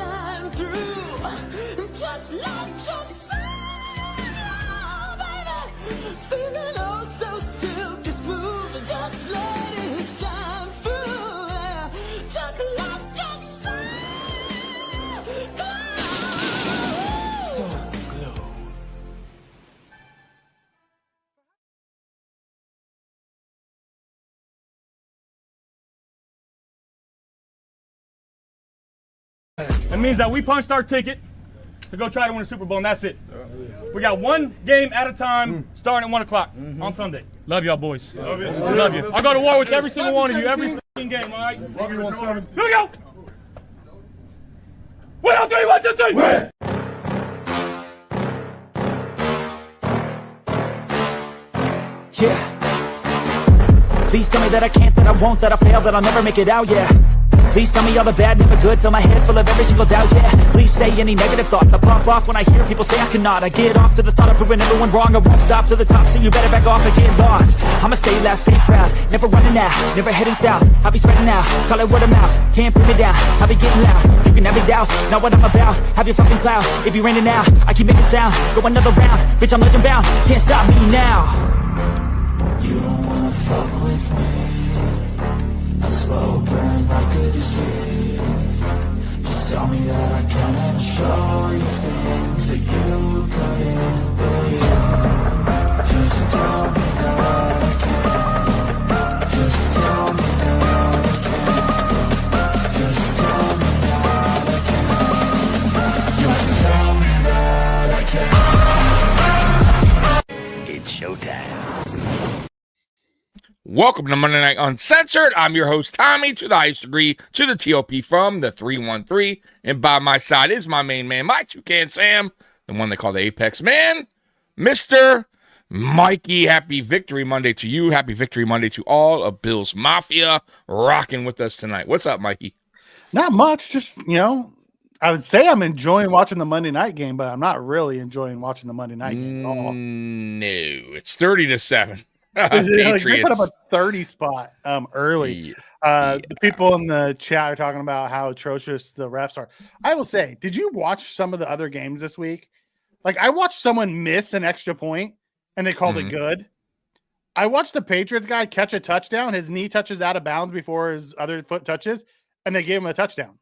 shine through. Just let your soul, baby, feeling oh so silky smooth. Just let it shine through. Just let your soul glow. So glow. That means that we punched our ticket to go try to win the Super Bowl, and that's it. We got one game at a time, starting at 1 o'clock on Sunday. Love y'all, boys. Love you. Love you. I'll go to war with every single one of you, every game, all right? Love you, 1-7. Here we go. 1, 2, 3, 1, 2, 3. Win. Yeah. Please tell me that I can't, that I won't, that I fail, that I'll never make it out, yeah. Please tell me all the bad, never good, fill my head full of every single doubt, yeah. Please say any negative thoughts, I pop off when I hear people say I cannot. I get off to the thought of proving everyone wrong, I won't stop to the top, so you better back off and get lost. I'ma stay loud, stay proud, never running out, never heading south. I'll be spreading out, call it word of mouth, can't put me down, I'll be getting loud. You can have it douse, not what I'm about, have your fucking cloud. It be raining now, I keep making sound, go another round, bitch I'm legend bound, can't stop me now. You don't wanna fuck with me, a slow burn like a disease. Just tell me that I can and I'll show you things that you couldn't believe. Just tell me that I can. Just tell me that I can. Just tell me that I can. Just tell me that I can. It's showtime. Welcome to Monday Night Uncensored. I'm your host, Tommy, to the highest degree, to the TOP from the 313. And by my side is my main man, my toucan Sam, the one they call the Apex Man, Mr. Mikey. Happy Victory Monday to you. Happy Victory Monday to all of Bill's Mafia rocking with us tonight. What's up, Mikey? Not much. Just, I would say I'm enjoying watching the Monday night game, but I'm not really enjoying watching the Monday night game at all. No, it's 30-7. Like they put up a 30 spot early. The people in the chat are talking about how atrocious the refs are. I will say, did you watch some of the other games this week? Like, I watched someone miss an extra point and they called it good. I watched the Patriots guy catch a touchdown. His knee touches out of bounds before his other foot touches, and they gave him a touchdown.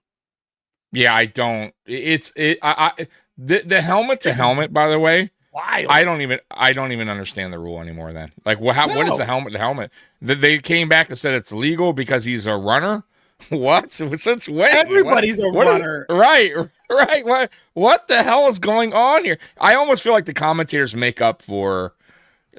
Yeah, I don't. The helmet to helmet, by the way. Wild. I don't even understand the rule anymore. Then, like, what is the helmet to helmet? They came back and said it's legal because he's a runner. What? Since when? Everybody's a runner. Right. What the hell is going on here? I almost feel like the commentators make up for,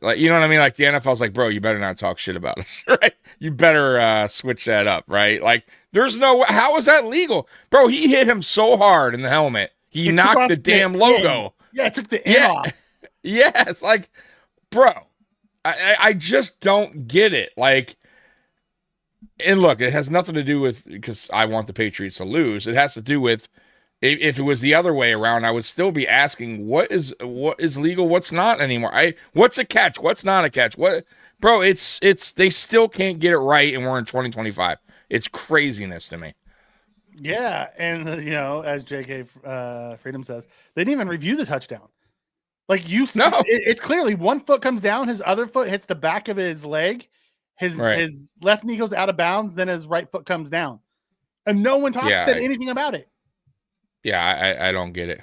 like, you know what I mean? Like, the NFL's like, bro, you better not talk shit about us, right? You better switch that up, right? Like, there's no, how is that legal? Bro, he hit him so hard in the helmet. He knocked the damn logo. Yeah, it took the N off. Yes, like, bro, I just don't get it. Like, and look, it has nothing to do with because I want the Patriots to lose. It has to do with if it was the other way around, I would still be asking what is legal, what's not anymore. What's a catch, what's not a catch? What, bro? It's they still can't get it right, and we're in 2025. It's craziness to me. Yeah, and as JK Freedom says, they didn't even review the touchdown. Like, you see, it's clearly one foot comes down, his other foot hits the back of his leg, his left knee goes out of bounds, then his right foot comes down, and no one said anything about it. Yeah, I don't get it.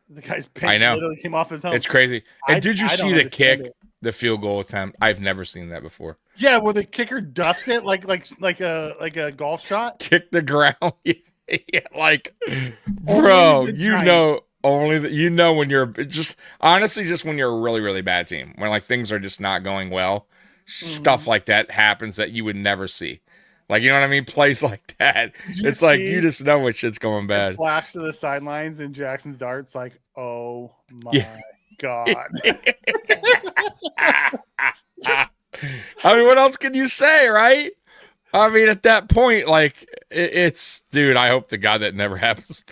The guy's pink literally came off his helmet. It's crazy. And did you see the kick, the field goal attempt? I've never seen that before. Yeah, where the kicker duffs it like a golf shot. Kick the ground. Yeah, like, bro, when you're just honestly just when you're a really, really bad team, when like things are just not going well, stuff like that happens that you would never see. Like, you know what I mean? Plays like that. It's like you just know what shit's going bad. Flash to the sidelines and Jackson's darts like, oh my God. I mean, what else can you say, right? I mean, at that point, like, it's, dude, I hope to God that never happens.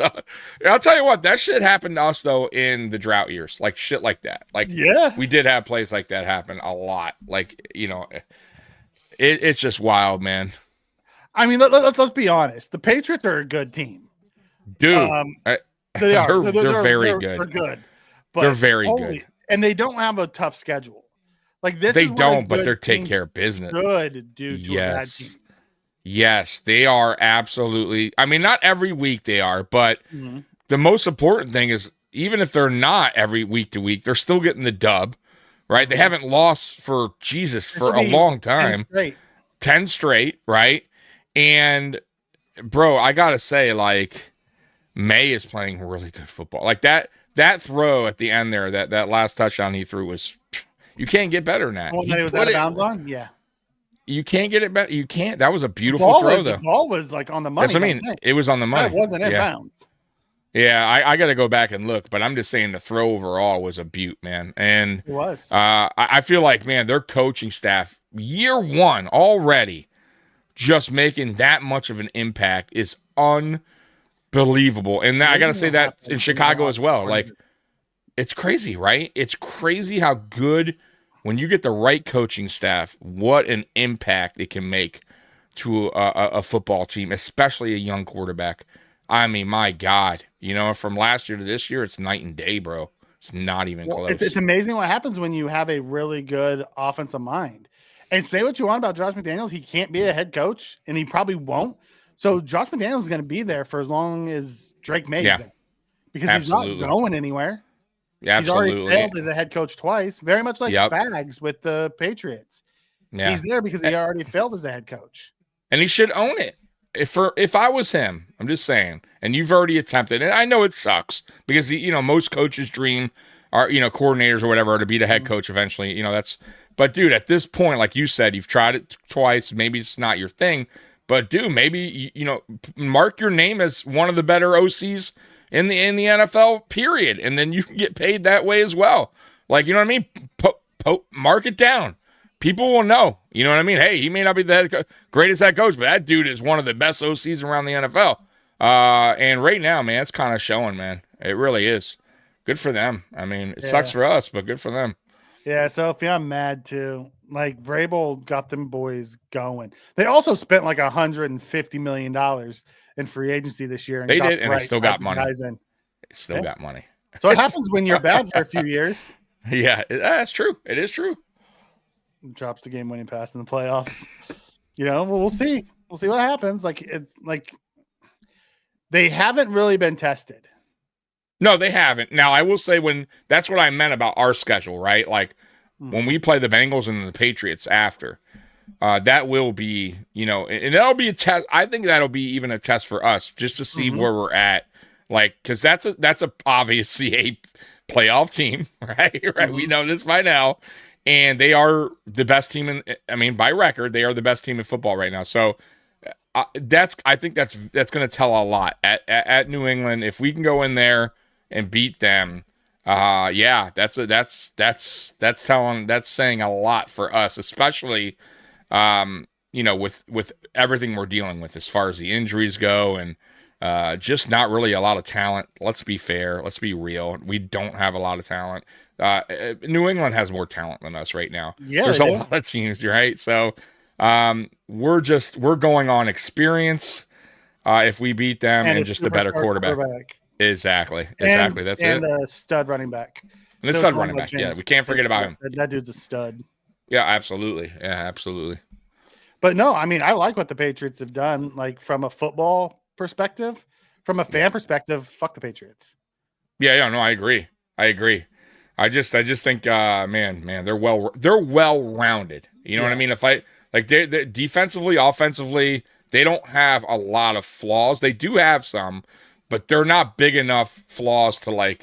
I'll tell you what, that shit happened to us, though, in the drought years. Like, shit like that. Like, we did have plays like that happen a lot. Like, it's just wild, man. I mean, let's be honest. The Patriots are a good team. Dude, They are. They're very good. They're good. They're very good. And they don't have a tough schedule. Like this They is what a don't, but good they're taking team care of business. should do to a bad team. Yes, they are absolutely. I mean, not every week they are, but the most important thing is even if they're not every week to week, they're still getting the dub, right? They haven't lost for a long time. 10 straight, right? And bro, I gotta say, like, May is playing really good football. Like that throw at the end there, that last touchdown he threw was, you can't get better than that. Well, he was out of bounds on? Yeah. You can't get it better. You can't. That was a beautiful throw, though. The ball was like on the money. That's what I mean. It was on the money. It wasn't in bounds. Yeah, I got to go back and look, but I'm just saying the throw overall was a beaut, man. And it was. I feel like, man, their coaching staff, year one already, just making that much of an impact is unbelievable. And I got to say that in Chicago as well. Like, it's crazy, right? It's crazy how good, when you get the right coaching staff, what an impact it can make to a football team, especially a young quarterback. I mean, my God, from last year to this year, it's night and day, bro. It's not even close. It's amazing what happens when you have a really good offensive mind. And say what you want about Josh McDaniels, he can't be a head coach, and he probably won't. So Josh McDaniels is going to be there for as long as Drake May is there, because he's not going anywhere. Yeah, absolutely. He's already failed as a head coach twice, very much like Spags with the Patriots. Yeah. He's there because he already failed as a head coach. And he should own it. If I was him, I'm just saying, and you've already attempted, and I know it sucks because most coaches' dream are coordinators or whatever are to be the head coach eventually. But dude, at this point, like you said, you've tried it twice. Maybe it's not your thing, but dude, maybe mark your name as one of the better OCs in the NFL. Period, and then you can get paid that way as well. Like, you know what I mean? Mark it down. People will know. You know what I mean? Hey, he may not be the greatest head coach, but that dude is one of the best OCs around the NFL. And right now, man, it's kind of showing, man. It really is. Good for them. I mean, it sucks for us, but good for them. Yeah, so I'm mad too. Like, Vrabel got them boys going. They also spent like $150 million in free agency this year. And they did, and they still got money. Got money. So it happens when you're bad for a few years. Yeah, that's true. It is true. Drops the game-winning pass in the playoffs. We'll see. We'll see what happens. They haven't really been tested. No, they haven't. Now, I will say that's what I meant about our schedule, right? Like when we play the Bengals and the Patriots after, that will be, and that'll be a test. I think that'll be even a test for us just to see where we're at. Like, because that's obviously a playoff team, right? We know this by now. And they are the best team by record, they are the best team in football right now. So I think that's going to tell a lot at New England. If we can go in there and beat them, that's saying a lot for us, especially with everything we're dealing with as far as the injuries go and just not really a lot of talent. Let's be fair. Let's be real. We don't have a lot of talent. New England has more talent than us right now. Yeah, there's a lot of teams, right? So we're going on experience if we beat them and just a better quarterback. Exactly. That's it. And a stud running back. And a stud running back. Yeah, we can't forget about him. That dude's a stud. Yeah, absolutely. Yeah, absolutely. But no, I mean, I like what the Patriots have done. Like, from a football perspective, from a fan perspective, fuck the Patriots. Yeah, no, I agree. I just think, man, they're well rounded. You know what I mean? They're defensively, offensively, they don't have a lot of flaws. They do have some, but they're not big enough flaws to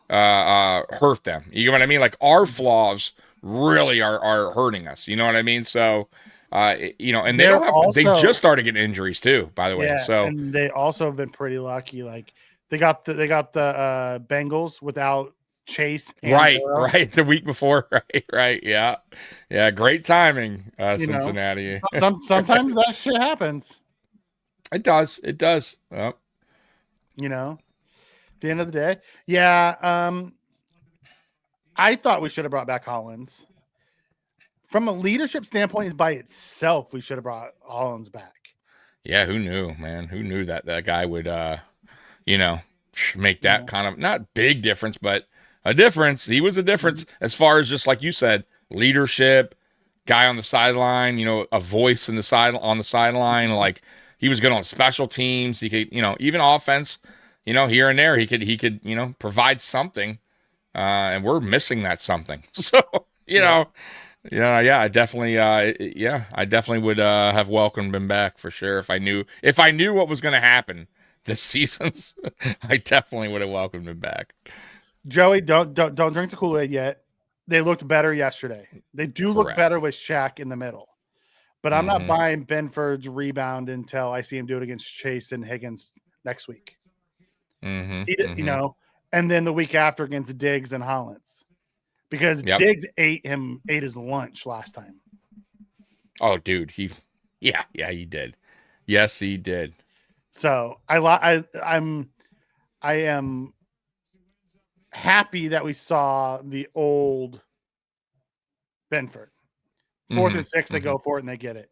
hurt them. You know what I mean? Like, our flaws really are hurting us. You know what I mean? So, and they just started getting injuries too, by the way. Yeah, so and they also have been pretty lucky. Like, they got the Bengals without Chase. Right. The week before. Right. Yeah. Great timing, Cincinnati. Sometimes that shit happens. It does. Oh. At the end of the day. Yeah. I thought we should have brought back Hollins. From a leadership standpoint, by itself, we should have brought Hollins back. Yeah. Who knew, man? Who knew that guy would, make that kind of not big difference, but a difference. He was a difference as far as just like you said, leadership, guy on the sideline, a voice on the sideline. Like he was good on special teams. He could, even offense, here and there, he could, provide something. And we're missing that something. So, I definitely, I definitely would have welcomed him back for sure. If I knew what was going to happen this season, I definitely would have welcomed him back. Joey, don't drink the Kool-Aid yet. They looked better yesterday. They do look better with Shaq in the middle. But I'm not buying Benford's rebound until I see him do it against Chase and Higgins next week. And then the week after against Diggs and Hollins. Because Diggs ate his lunch last time. Oh, dude, he did. Yes, he did. So I am happy that we saw the old Benford. 4th and 6, they go for it and they get it.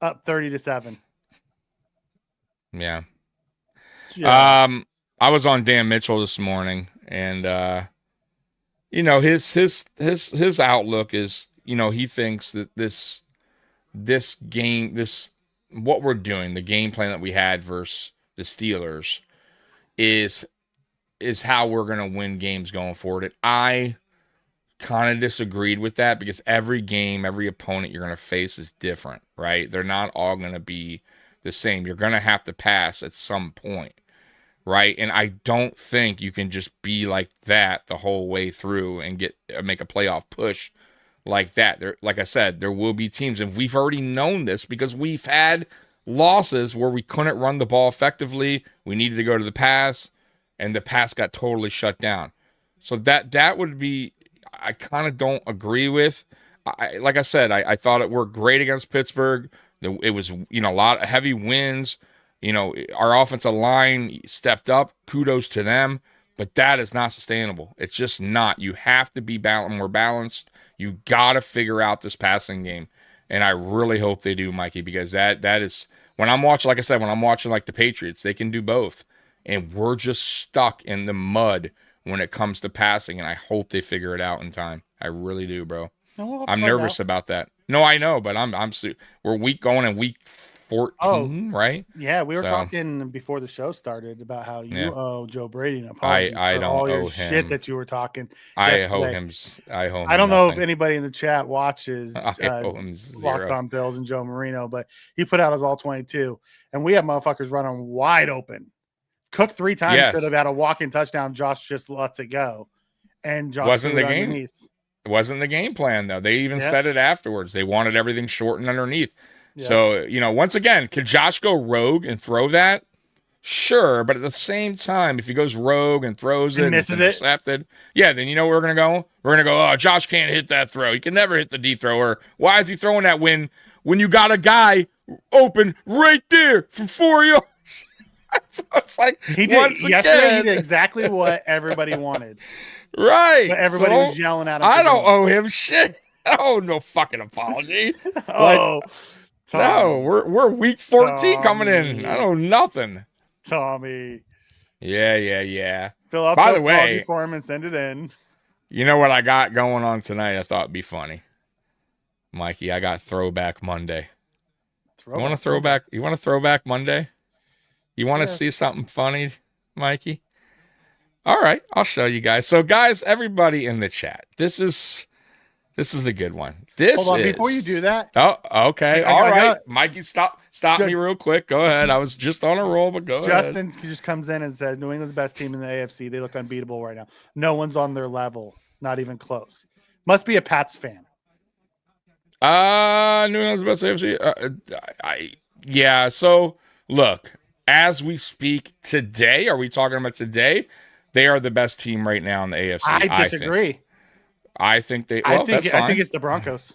Up 30-7. Yeah. I was on Dan Mitchell this morning, and his outlook is, he thinks that this game, what we're doing, the game plan that we had versus the Steelers is how we're going to win games going forward. And I kind of disagreed with that because every game, every opponent you're going to face is different, right? They're not all going to be the same. You're going to have to pass at some point, right? And I don't think you can just be like that the whole way through and make a playoff push like that. Like I said, there will be teams, and we've already known this because we've had losses where we couldn't run the ball effectively. We needed to go to the pass, and the pass got totally shut down. So that would be, I kind of don't agree with. Like I said, I thought it worked great against Pittsburgh. It was, a lot of heavy wins. Our offensive line stepped up. Kudos to them. But that is not sustainable. It's just not. You have to be more balanced. You got to figure out this passing game. And I really hope they do, Mikey, because that is, when I'm watching, like I said, when I'm watching like the Patriots, they can do both. And we're just stuck in the mud when it comes to passing, and I hope they figure it out in time. I really do, bro. I'm nervous about that. No, I know, but we're going in week 14, right? Yeah, we were talking before the show started about how you owe Joe Brady an apology I for don't all owe your him shit that you were talking. I owe him. I don't know if anybody in the chat watches owe him Locked On Bills and Joe Marino, but he put out his all 22, and we have motherfuckers running wide open. Cook 3 times could have had a walk-in touchdown. Josh just lets it go, and Josh wasn't the game. Underneath. It wasn't the game plan though. They even said it afterwards. They wanted everything shortened underneath. Yeah. So once again, could Josh go rogue and throw that? Sure, but at the same time, if he goes rogue and throws it and it's intercepted, then you know where we're gonna go. We're gonna go. Oh, Josh can't hit that throw. He can never hit the deep throw. Or why is he throwing that when you got a guy open right there from 4 yards? So it's like he did yesterday. He did exactly what everybody wanted. Right. But everybody was yelling at him. I don't owe him shit. Oh, no fucking apology. Oh, no, we're week 14 coming in. I don't know nothing. Tommy. Yeah. Fill out by the way, form and send it in. You know what I got going on tonight? I thought it'd be funny, Mikey. I got Throwback Monday. You want to throwback Monday? You want to see something funny, Mikey? All right, I'll show you guys. So, guys, everybody in the chat, this is a good one. Hold on, before you do that. Oh, okay. All right. Mikey, stop me real quick. Go ahead. I was just on a roll, but go ahead. Justin just comes in and says, New England's best team in the AFC. They look unbeatable right now. No one's on their level. Not even close. Must be a Pats fan. New England's best AFC? Yeah, so, look. As we speak today, are we talking about today? They are the best team right now in the AFC. I disagree. I think they. Well, that's fine. I think it's the Broncos.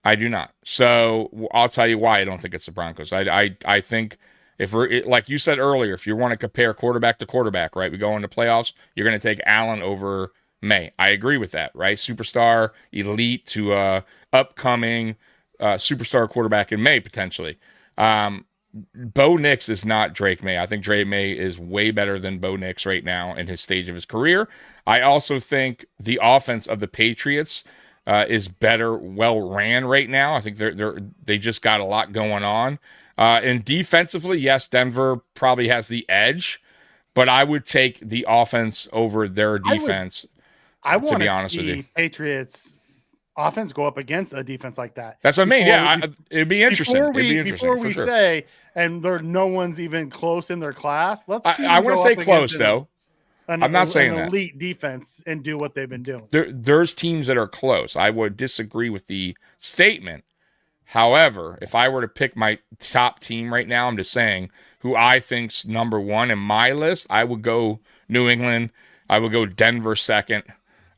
I do not. So I'll tell you why I don't think it's the Broncos. I think if we're like you said earlier, if you want to compare quarterback to quarterback, right? We go into playoffs. You're going to take Allen over May. I agree with that, right? Superstar, elite to upcoming superstar quarterback in May potentially. Bo Nix is not Drake May. I think Drake May is way better than Bo Nix right now in his stage of his career. I also think the offense of the Patriots is better, well ran right now. I think they just got a lot going on. And defensively, yes, Denver probably has the edge, but I would take the offense over their defense. I want to be honest with you, Patriots offense go up against a defense like that. That's what I mean. Yeah, it'd be interesting. Before we say, and no one's even close in their class. Let's see. I want to say close though. I'm not saying that elite defense and do what they've been doing. There's teams that are close. I would disagree with the statement. However, if I were to pick my top team right now, I'm just saying who I think's number one in my list. I would go New England. I would go Denver second.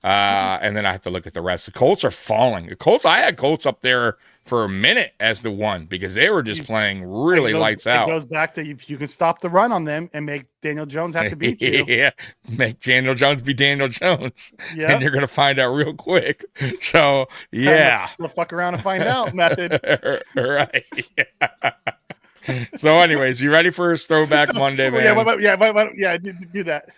And then I have to look at the rest. The Colts are falling. I had Colts up there for a minute as the one because they were just playing really lights out. It goes back to if you can stop the run on them and make Daniel Jones have to beat you. Yeah, make Daniel Jones be Daniel Jones. Yeah. And you're going to find out real quick. So, yeah. The fuck around and find out method. Right. Yeah. So, anyways, you ready for his Throwback Monday, man? Yeah, do that.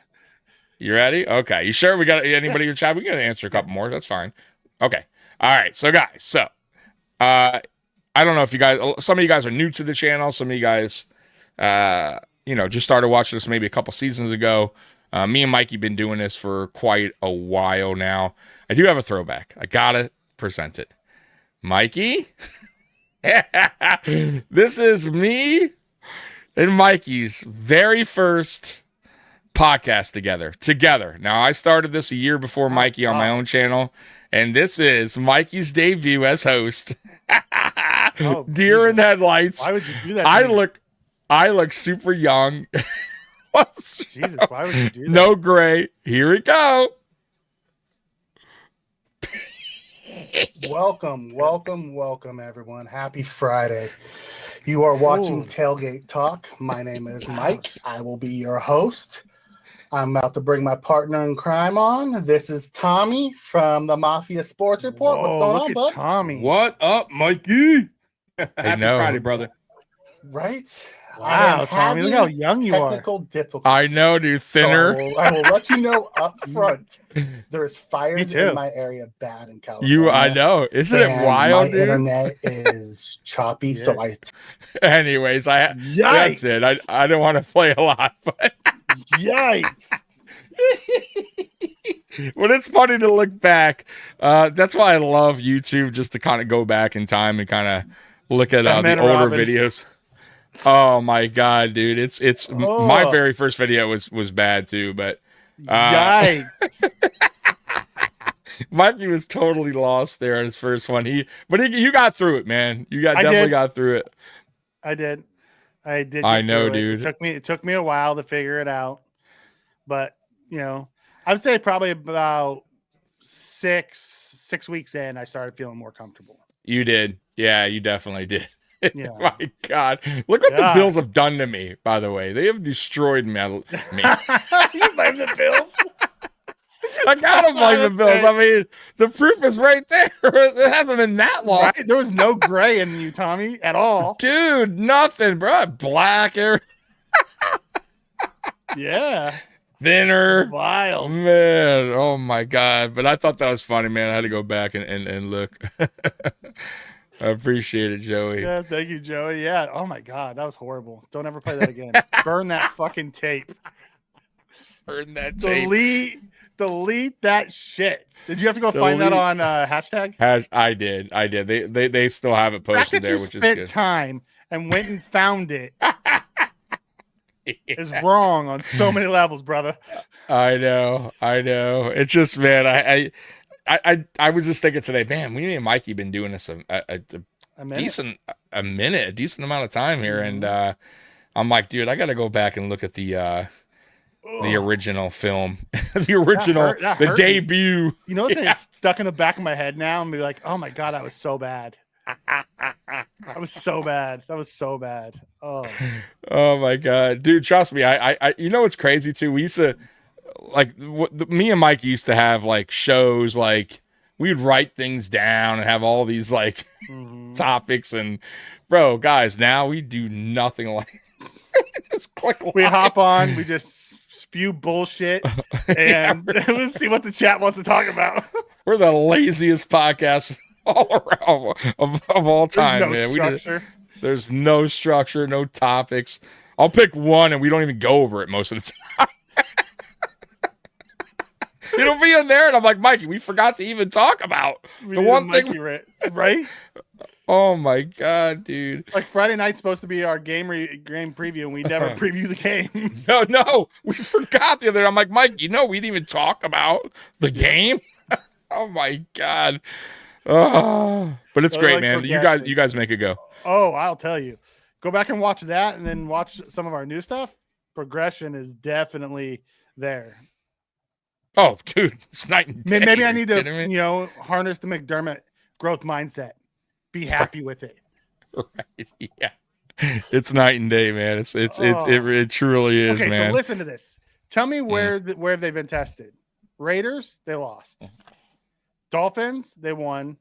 You ready? Okay. You sure? We got anybody in chat? We got to answer a couple more. That's fine. Okay. All right. So, guys, I don't know if you guys, some of you guys are new to the channel. Some of you guys, just started watching this maybe a couple seasons ago. Me and Mikey been doing this for quite a while now. I do have a throwback. I got to present it. Mikey, this is me and Mikey's very first podcast together. Now, I started this a year before Mikey on my own channel, and this is Mikey's debut as host. Deer in headlights. Why would you do that? I look super young. Jesus, why would you do that? No gray. Here we go. Welcome, everyone. Happy Friday. You are watching Tailgate Talk. My name is Mike. I will be your host. I'm about to bring my partner in crime on. This is Tommy from the Mafia Sports Report. What's going on, bud? Tommy. What up, Mikey? Happy Friday, brother. Right? Wow, Tommy, look how young you are. Technical difficulties. I know, dude. Thinner. So I will let you know up front. There's fires in my area bad in California. I know. Isn't it wild, dude? My internet is choppy, so I... Anyways, that's it. I don't want to play a lot, but... Yikes. But it's funny to look back. That's why I love YouTube, just to kind of go back in time and kind of look at the older videos. Oh my god, dude! It's my very first video was bad too, but yikes. Mikey was totally lost there on his first one. You got through it, man. You definitely got through it. I did. I know, dude. It took me a while to figure it out, but I'd say probably about six weeks in, I started feeling more comfortable. You did, yeah. You definitely did. Yeah. My God, look what the Bills have done to me. By the way, they have destroyed me. You blame the Bills? I gotta blame the Bills. I mean, the proof is right there. It hasn't been that long. Right? There was no gray in you, Tommy, at all. Dude, nothing, bro. Black hair. Yeah. Thinner. Wild. Man, oh my God. But I thought that was funny, man. I had to go back and look. I appreciate it, Joey. Yeah, thank you, Joey. Yeah. Oh my God, that was horrible. Don't ever play that again. Burn that fucking tape. Burn that tape. Delete that shit. Did you have to go find that on hashtag? I did. They still have it posted there, which is good. Spent time and went and found it. Is wrong on so many levels, brother. I know. It's just, man, I was just thinking today, man, me and Mikey been doing this a decent amount of time here, and I'm like, dude, I got to go back and look at the original film, the debut. You know, it's stuck in the back of my head now, and be like, oh my God, that was so bad. That was so bad. Oh my God, dude, trust me. I you know what's crazy too? We used to. Me and Mike used to have like shows, like we'd write things down and have all these like topics and bro, guys, now we do nothing like just click We live. hop on, we just spew bullshit, and we'll see what the chat wants to talk about. We're the laziest podcast all around of all time, There's no man. structure. There's no structure, no topics. I'll pick one and we don't even go over it most of the time. It'll be in there and I'm like, Mikey, we forgot to even talk about We the need one a thing. Mikey right? Oh my God, dude. Like Friday night's supposed to be our game preview, and we never preview the game. No, we forgot the other day. I'm like, Mike, we didn't even talk about the game. Oh my God. Oh, but it's So, great, like, man. progression. You guys make it go. Oh, I'll tell you. Go back and watch that, and then watch some of our new stuff. Progression is definitely there. Oh, dude, it's night and day. Maybe I Are you need to, kidding me? harness the McDermott growth mindset. Be happy with it. Right. Yeah. It's night and day, man. It truly is, Okay, man. so listen to this. Tell me where they've been tested. Raiders, they lost. Dolphins, they won.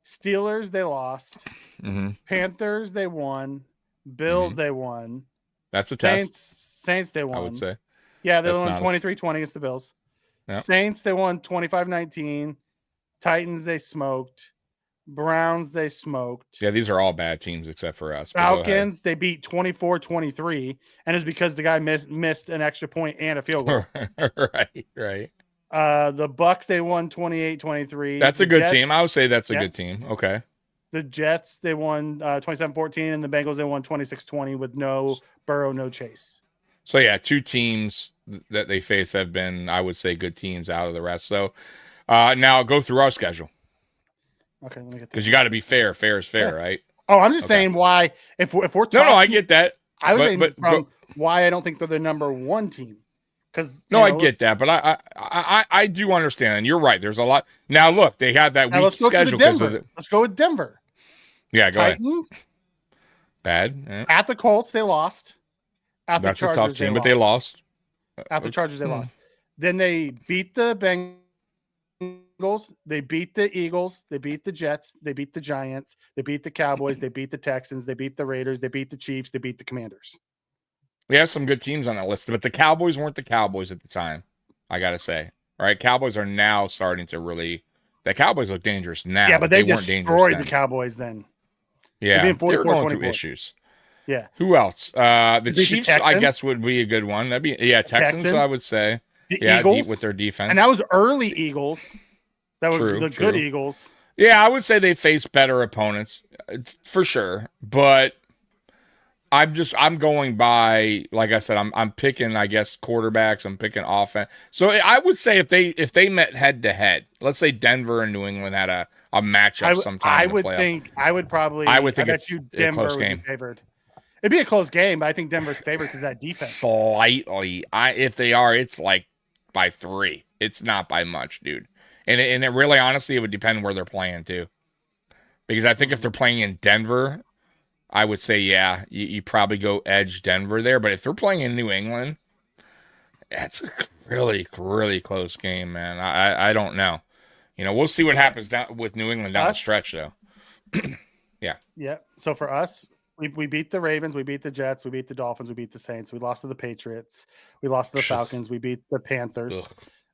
Steelers, they lost. Mhm. Panthers, they won. Bills, Mhm. they won. That's a test, Saints, they won. I would say. Yeah, they That's won not a- 23-20 against the Bills. Yep. Saints, they won 25-19. Titans, they smoked. Browns, they smoked. Yeah, these are all bad teams except for us. but go ahead. Falcons, they beat 24-23, and it's because the guy missed an extra point and a field goal. Right. The Bucks, they won 28-23. That's a The good Jets- team. I would say that's a Yeah. good team. Okay. The Jets, they won 27-14, and the Bengals, they won 26-20 with no Burrow, no Chase. So yeah, two teams that they face have been, I would say, good teams out of the rest. So now go through our schedule Okay, let me get because that. you got to be fair. Fair is fair, right? Oh, I'm just Okay. saying why if we're talking, No, I get that. I was but- saying but from go- why I don't think they're the number one team. Because No, I get that, but I do understand, and you're right. There's a lot. Now look, they had that Now weak let's go to schedule because of Denver. the. Let's go with Denver. Yeah, go ahead. Titans Bad. Yeah. at the Colts, they lost. At That's the a Chargers, tough team, but they lost. At the Chargers, they lost. Then they beat the Bengals. They beat the Eagles. They beat the Jets. They beat the Giants. They beat the Cowboys. They beat the Texans. They beat the Raiders. They beat the Chiefs. They beat the Commanders. We have some good teams on that list, but the Cowboys weren't the Cowboys at the time. I gotta say, all right, Cowboys are now starting to really. The Cowboys look dangerous now. Yeah, but they weren't dangerous destroyed then. the Cowboys then. Yeah, being they were going through 44-24. issues. Yeah. Who else? The beat the Chiefs, I Texans. guess, would be a good one. That'd be Texans. Texans. I would say, The yeah, Eagles. with their defense. And that was early Eagles. That was True, the true. good Eagles. Yeah, I would say they face better opponents for sure, but I'm going by, like I said, I'm picking, I guess, quarterbacks. I'm picking offense. So I would say if they met head to head, let's say Denver and New England had a matchup sometime. I in the would playoff. think I would think bet it's you a Denver close would game. be favored. It'd be a close game, but I think Denver's favored because that defense. Slightly. If they are, it's like by 3. It's not by much, dude. And it really, honestly, it would depend where they're playing too. Because I think if they're playing in Denver, I would say, yeah, you probably go edge Denver there. But if they're playing in New England, that's a really, really close game, man. I don't know. We'll see what happens down with New England down the stretch, though. Yeah. So for us, we beat the Ravens, we beat the Jets, we beat the Dolphins, we beat the Saints, we lost to the Patriots, we lost to the Falcons, we beat the Panthers, Ugh.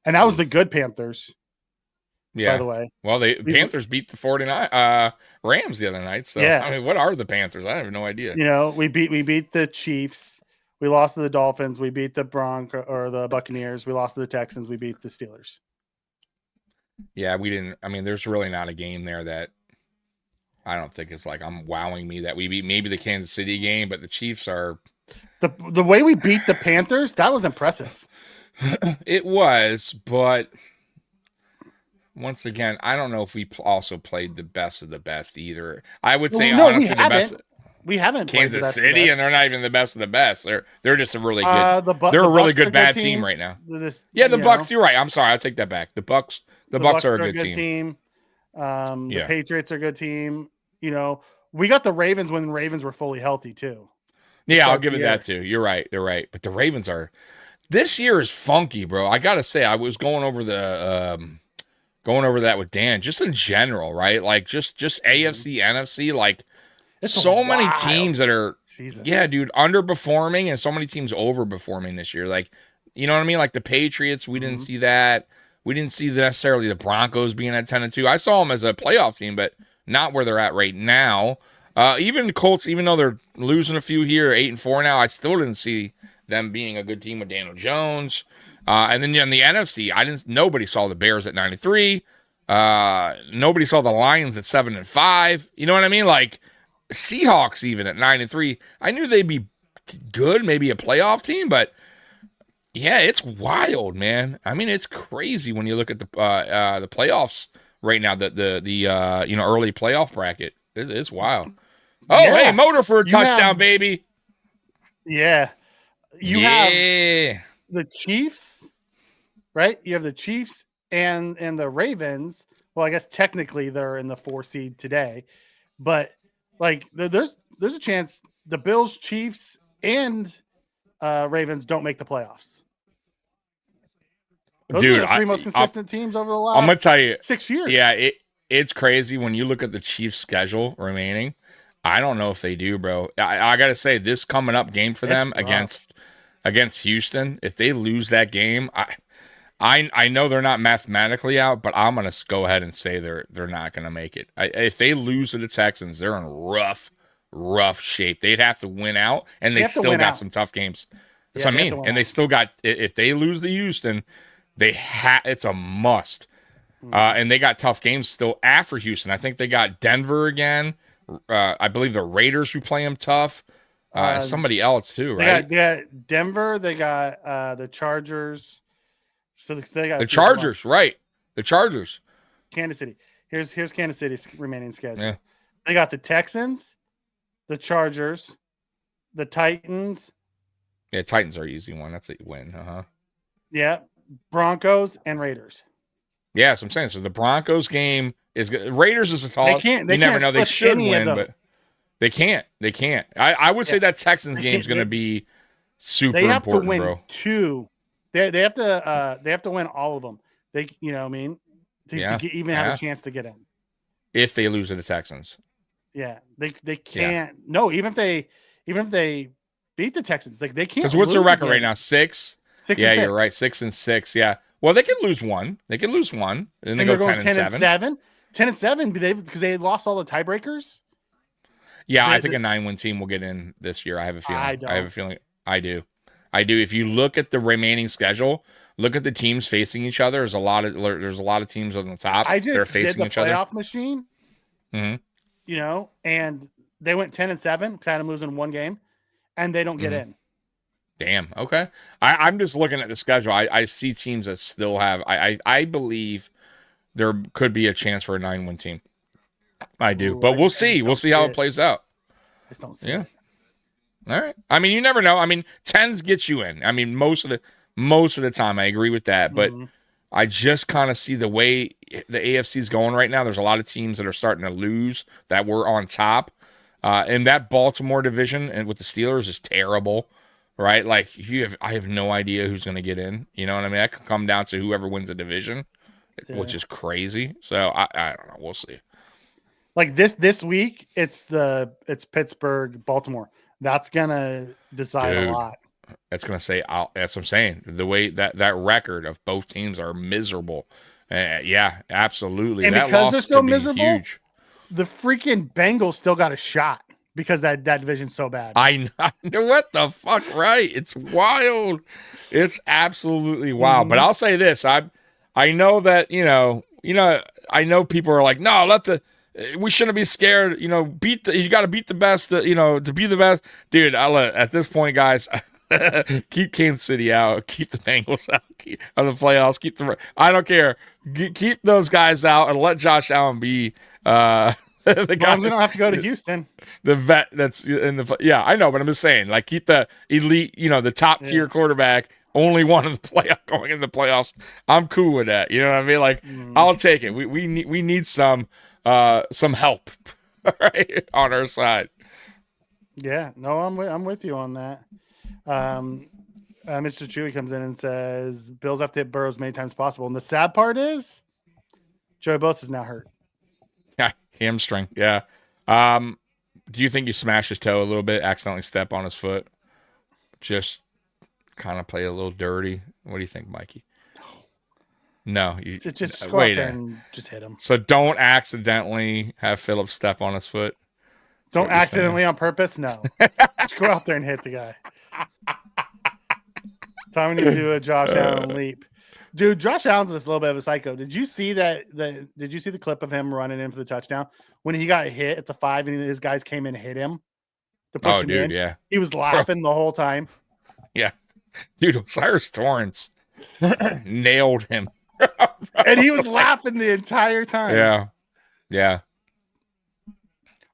and that was the good Panthers. Yeah. By the way, Well, Panthers beat the 49 Rams the other night. So Yeah. I mean, what are the Panthers? I have no idea. we beat the Chiefs, we lost to the Dolphins, we beat the the Buccaneers, we lost to the Texans, we beat the Steelers. Yeah, we didn't. I mean, there's really not a game there that I don't think it's like I'm wowing me that we beat maybe the Kansas City game, but the Chiefs are. The way we beat the Panthers, that was impressive. It was, but once again, I don't know if we also played the best of the best either. I would say No, we honestly the best. haven't. We haven't played the Kansas best of the City, best. and they're not even the best of the best. They're just a really good. The they're a really Bucks are good bad team right now. Yeah, the Bucks. You're right. I'm sorry. I'll take that back. The Bucks. The Bucks are a good team. The Patriots are a good team. We got the Ravens when the Ravens were fully healthy too. Yeah, I'll give it that too. You're right. They're right. But the Ravens are. This year is funky, bro. I gotta say, I was going over the going over that with Dan, just in general, right? Like just AFC, NFC, like It's so a many wild teams that are, season. yeah, dude, underperforming and so many teams overperforming this year. Like, you know what I mean? Like the Patriots, we didn't see that. We didn't see necessarily the Broncos being at 10-2. I saw them as a playoff team, but not where they're at right now. Even the Colts, even though they're losing a few here, 8-4 now, I still didn't see them being a good team with Daniel Jones. And then in the NFC, nobody saw the Bears at 93. Nobody saw the Lions at 7-5. You know what I mean? Like Seahawks even at 9-3. I knew they'd be good, maybe a playoff team, but yeah, it's wild, man. I mean, it's crazy when you look at the playoffs right now. The early playoff bracket. It's wild. Oh, Yeah. hey, Motor for a touchdown, have- baby. Yeah. You yeah. have the Chiefs, right? You have the Chiefs and the Ravens. Well, I guess technically they're in the 4 seed today, but like there's a chance the Bills, Chiefs, and Ravens don't make the playoffs. Those Dude, are the 3 most consistent teams over the last I'm gonna tell you, 6 years. Yeah, it's crazy when you look at the Chiefs' schedule remaining. I don't know if they do, bro. I gotta say, this coming up game for them against Houston, if they lose that game, I know they're not mathematically out, but I'm gonna go ahead and say they're not gonna make it. If they lose to the Texans, they're in rough shape. They'd have to win out, and they still got some tough games. That's what I mean. And they still got, if they lose to Houston, it's a must. And they got tough games still after Houston. I think they got Denver again. I believe the Raiders who play them tough. Somebody else too, right? They got Denver. They got the Chargers. So they got the Chargers, right? The Chargers. Kansas City. Here's Kansas City's remaining schedule. Yeah. They got the Texans, the Chargers, the Titans. Yeah, Titans are an easy one. That's a win. Yeah, Broncos and Raiders. Yeah, so I'm saying. So the Broncos game is good. Raiders is a tall. They you never know. They should win, but they can't. I would say that Texans game is going to be super they have important, to win bro. 2. They have to win all of them. They, you know what I mean? To even have a chance to get in. If they lose to the Texans. Yeah, they can't. Yeah. No, even if they beat the Texans, like they can't. Because what's their record right now? 6. 6 yeah, and 6. You're right. 6-6. Yeah. Well, they can lose one. And then they go 10-7. 10-7 because they lost all the tiebreakers. Yeah, I think a 9-win team will get in this year. I have a feeling. I do. If you look at the remaining schedule, look at the teams facing each other. There's a lot of teams on the top. They're facing each other. Playoff machine. Mm-hmm. You know, and they went 10-7, kind of losing one game, and they don't get in. Damn. Okay. I'm just looking at the schedule. I see teams that still have. I believe there could be a chance for a 9-win team. I do, but we'll see. We'll see how it plays out. I just don't see Yeah. it. All right. I mean, you never know. I mean, 10s gets you in. I mean, most of the time, I agree with that. But I just kind of see the way the AFC is going right now. There's a lot of teams that are starting to lose that were on top. And that Baltimore division and with the Steelers is terrible, right? Like I have no idea who's going to get in. You know what I mean? That could come down to whoever wins the division, which is crazy. So I don't know. We'll see. Like this week, it's Pittsburgh, Baltimore. That's gonna decide a lot. That's gonna say. That's what I'm saying. The way that record of both teams are miserable. Yeah, absolutely. And that because loss they're so could be miserable, huge. The freaking Bengals still got a shot because that division's so bad. I know what the fuck, right? It's wild. It's absolutely wild. But I'll say this: I know that I know people are like, no, we shouldn't be scared. You got to beat the best. To be the best, dude. At this point, guys, keep Kansas City out. Keep the Bengals out of the playoffs. I don't care. Keep those guys out and let Josh Allen be the guy. We don't have to go to Houston. The vet that's in the I know, but I'm just saying, like, keep the elite, the top tier quarterback. Only one in the playoff going in the playoffs. I'm cool with that. You know what I mean? Like, I'll take it. We need some help right on our side. Yeah, no, I'm with you on that. Mr. Chewy comes in and says Bills have to hit Burrows many times possible, and the sad part is Joey Bosa's now hurt. Yeah, hamstring. Yeah. Do you think he smashed his toe a little bit, accidentally step on his foot? Just kind of play a little dirty. What do you think, Mikey? No, you just go out there and just hit him. So don't accidentally have Phillips step on his foot. Don't accidentally on purpose. No, just go out there and hit the guy. Time we need to do a Josh Allen leap, dude. Josh Allen's just a little bit of a psycho. Did you see that? Did you see the clip of him running in for the touchdown when he got hit at the 5 and his guys came in and hit him to push him in? Yeah, he was laughing the whole time. Yeah, dude, Cyrus Torrance nailed him. And he was laughing the entire time. Yeah.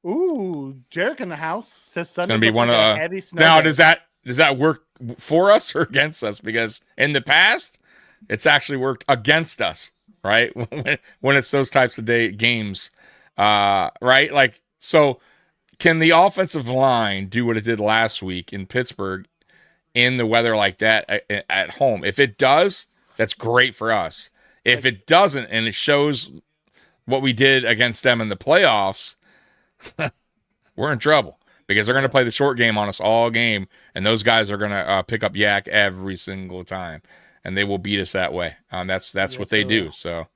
Ooh, Jarek in the house says Sunday's gonna be one like of heavy snow. Now, day. does that work for us or against us? Because in the past, it's actually worked against us, right? when it's those types of games, right? Like, so can the offensive line do what it did last week in Pittsburgh in the weather like that at home? If it does, that's great for us. If it doesn't, and it shows what we did against them in the playoffs, we're in trouble because they're going to play the short game on us all game, and those guys are going to pick up yak every single time, and they will beat us that way. That's what they do. So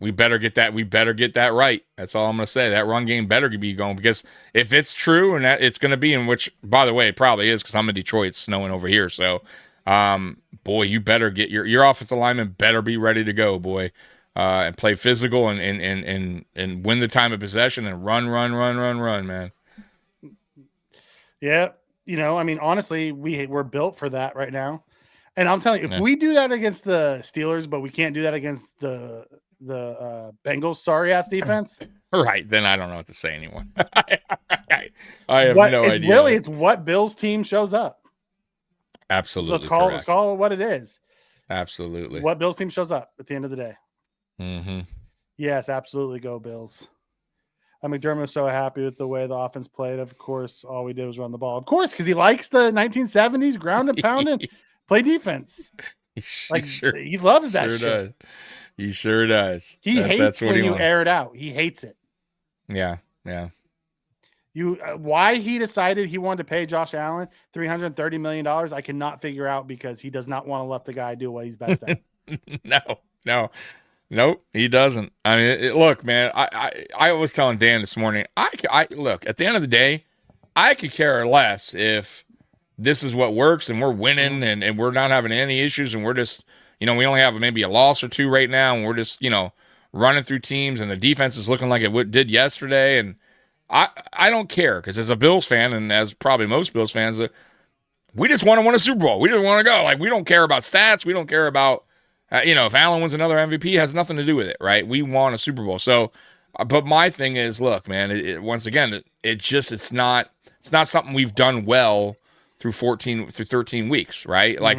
we better get that. We better get that right. That's all I'm going to say. That run game better be going, because if it's true, and that it's going to be, in which, by the way, it probably is, because I'm in Detroit. It's snowing over here, so. Boy, you better get your offensive lineman better be ready to go, boy, and play physical and win the time of possession and run, man. Yeah, I mean, honestly, we're built for that right now, and I'm telling you, if we do that against the Steelers, but we can't do that against the Bengals, sorry ass defense, right? Then I don't know what to say anymore. I have no idea. Really, it's what Bills team shows up. Absolutely. So let's call it what it is. Absolutely. What Bills team shows up at the end of the day. Mm-hmm. Yes, absolutely. Go Bills. McDermott was so happy with the way the offense played. Of course, all we did was run the ball. Of course, because he likes the 1970s ground and pound and play defense. He loves that shit. Does. He sure does. He hates when you air it out. He hates it. Yeah. Why he decided he wanted to pay Josh Allen $330 million, I cannot figure out, because he does not want to let the guy do what he's best at. Nope, he doesn't. I mean, look, man, I was telling Dan this morning, I look, at the end of the day, I could care less if this is what works and we're winning and we're not having any issues and we're just, we only have maybe a loss or two right now and we're just, running through teams and the defense is looking like it did yesterday, and I don't care, because as a Bills fan, and as probably most Bills fans, we just want to win a Super Bowl. We just want to go. Like, we don't care about stats. We don't care about, if Allen wins another MVP, it has nothing to do with it, right? We want a Super Bowl. So, but my thing is, look, man, once again, it's not something we've done well through 13 weeks, right? Like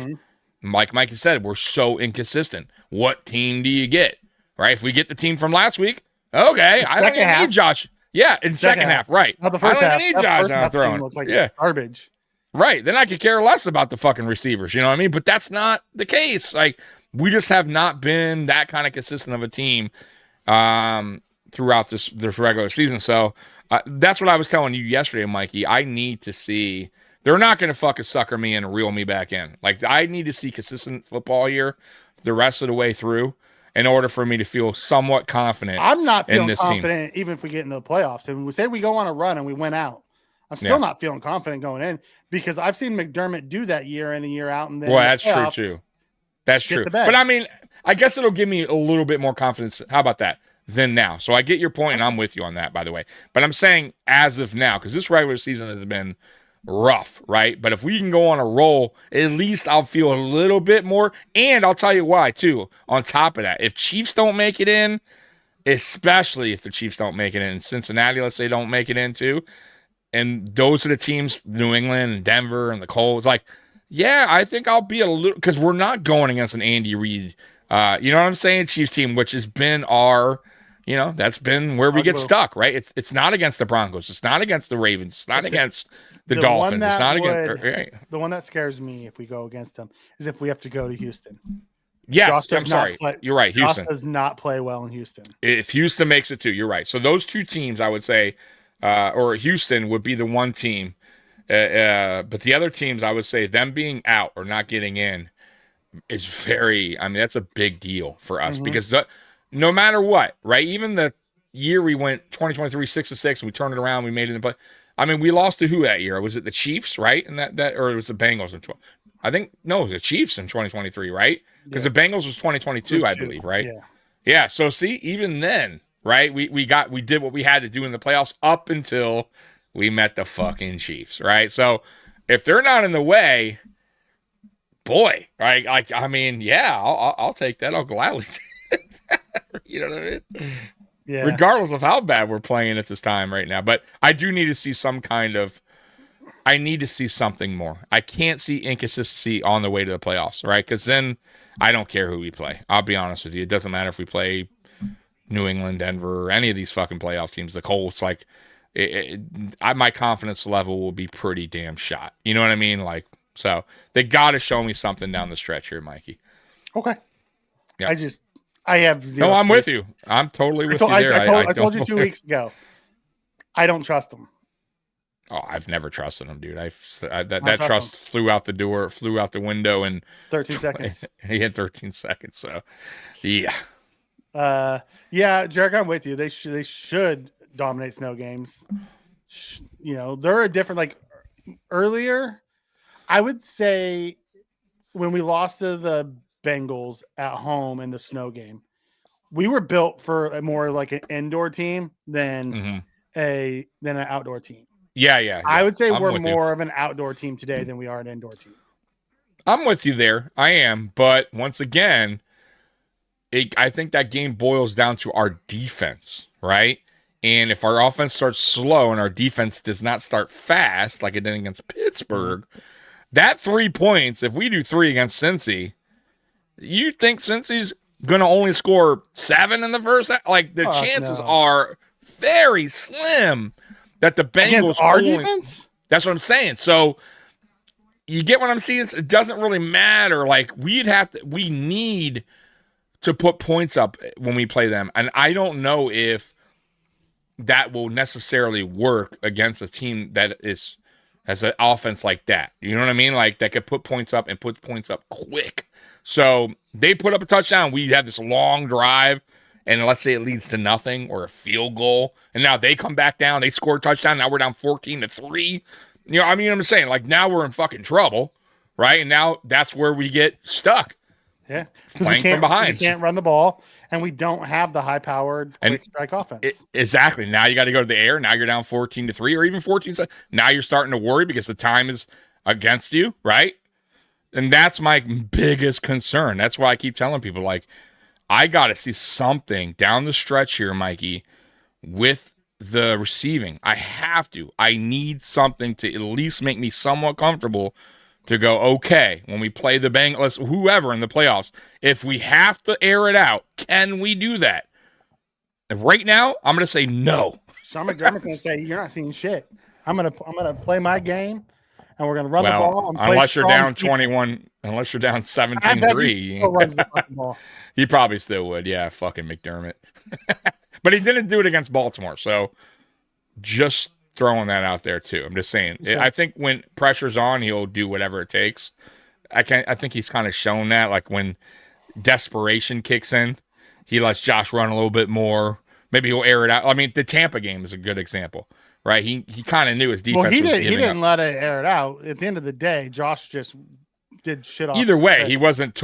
Mikey said, we're so inconsistent. What team do you get, right? If we get the team from last week, okay, I don't even need Josh. Yeah, in second half, right. Not the first half. I don't need Josh throwing. Like garbage. Right. Then I could care less about the fucking receivers, you know what I mean? But that's not the case. Like, we just have not been that kind of consistent of a team throughout this regular season. So that's what I was telling you yesterday, Mikey. I need to see. They're not going to fucking sucker me and reel me back in. Like, I need to see consistent football here the rest of the way through, in order for me to feel somewhat confident. I'm not feeling this confident even if we get into the playoffs. And we say we go on a run and we win out, I'm still not feeling confident going in, because I've seen McDermott do that year in and year out. And then that's true too. That's true. But I mean, I guess it'll give me a little bit more confidence. How about that? Than now. So I get your point, and I'm with you on that, by the way. But I'm saying as of now, because this regular season has been rough, right? But if we can go on a roll, at least I'll feel a little bit more. And I'll tell you why too. On top of that, if Chiefs don't make it in, especially if the Chiefs don't make it in, Cincinnati, let's say, don't make it in too, and those are the teams, New England and Denver and the Colts, like, yeah, I think I'll be a little, because we're not going against an Andy Reid, you know what I'm saying, Chiefs team, which has been our, that's been where we get stuck, right? It's not against the Broncos, it's not against the Ravens, it's not against the Dolphins, it's not against. The one that scares me if we go against them is if we have to go to Houston. Yes, does I'm sorry. You're right, Josh Houston. does not play well in Houston. If Houston makes it too, you're right. So those two teams, I would say, or Houston would be the one team. But the other teams, I would say, them being out or not getting in is very. I mean, that's a big deal for us because no matter what, right? Even the year we went 2023 6-6, and we turned it around, we made it in the play. I mean, we lost to who that year? Was it the Chiefs, right? And that or it was the Bengals in 12. I think no, it was the Chiefs in 2023, right? Because the Bengals was 2022, I believe, right? Yeah. So see, even then, right? We did what we had to do in the playoffs up until we met the fucking Chiefs, right? So if they're not in the way, boy, right? Like I mean, yeah, I'll take that. I'll gladly take that. You know what I mean? Yeah. Regardless of how bad we're playing at this time right now, but I do need to see some kind of. I need to see something more. I can't see inconsistency on the way to the playoffs, right? Because then I don't care who we play. I'll be honest with you. It doesn't matter if we play New England, Denver, or any of these fucking playoff teams. The Colts, like, my confidence level will be pretty damn shot. You know what I mean? Like, so they got to show me something down the stretch here, Mikey. Okay. Yep. I have zero. No, I'm with you. I'm totally with you there. I told you 2 weeks ago. I don't trust them. Oh, I've never trusted him, dude. That trust flew out the door, flew out the window in 13 seconds. He had 13 seconds. So, yeah. Yeah, Jarek, I'm with you. They should dominate snow games. You know, they're a different, like earlier, I would say when we lost to the Bengals at home in the snow game, we were built for a more like an indoor team than an outdoor team. Yeah. I would say we're more of an outdoor team today than we are an indoor team. I'm with you there. I am. But once again, I think that game boils down to our defense, right? And if our offense starts slow and our defense does not start fast, like it did against Pittsburgh, that 3 points, if we do 3 against Cincy, you think Cincy's going to only score 7 in the first half? Like, the chances are very slim that the Bengals our defense? That's what I'm saying. So you get what I'm saying? It doesn't really matter. Like we need to put points up when we play them. And I don't know if that will necessarily work against a team that has an offense like that. You know what I mean? Like that could put points up and put points up quick. So they put up a touchdown. We have this long drive. And let's say it leads to nothing or a field goal. And now they come back down. They score a touchdown. Now we're down 14-3. You know, I mean, I'm saying, like, now we're in fucking trouble, right? And now that's where we get stuck. Yeah. Playing from behind. We can't run the ball, and we don't have the high-powered quick strike offense. Exactly. Now you got to go to the air. Now you're down 14-3 or even 14. Now you're starting to worry because the time is against you, right? And that's my biggest concern. That's why I keep telling people, like, I got to see something down the stretch here, Mikey, with the receiving. I have to. I need something to at least make me somewhat comfortable to go, okay, when we play the Bengals, whoever in the playoffs, if we have to air it out, can we do that? And right now, I'm going to say no. Sean McDermott's going to say, you're not seeing shit. I'm going to play my game, and we're going to run the ball. And unless you're down 21, unless you're down 17-3. He probably still would. Yeah, fucking McDermott. But he didn't do it against Baltimore. So just throwing that out there too. I'm just saying. Sure. I think when pressure's on, he'll do whatever it takes. I think he's kind of shown that. Like when desperation kicks in, he lets Josh run a little bit more. Maybe he'll air it out. I mean, the Tampa game is a good example, right? He kind of knew his defense was giving up. He didn't let it air it out. At the end of the day, Josh just did shit off. Either way, he wasn't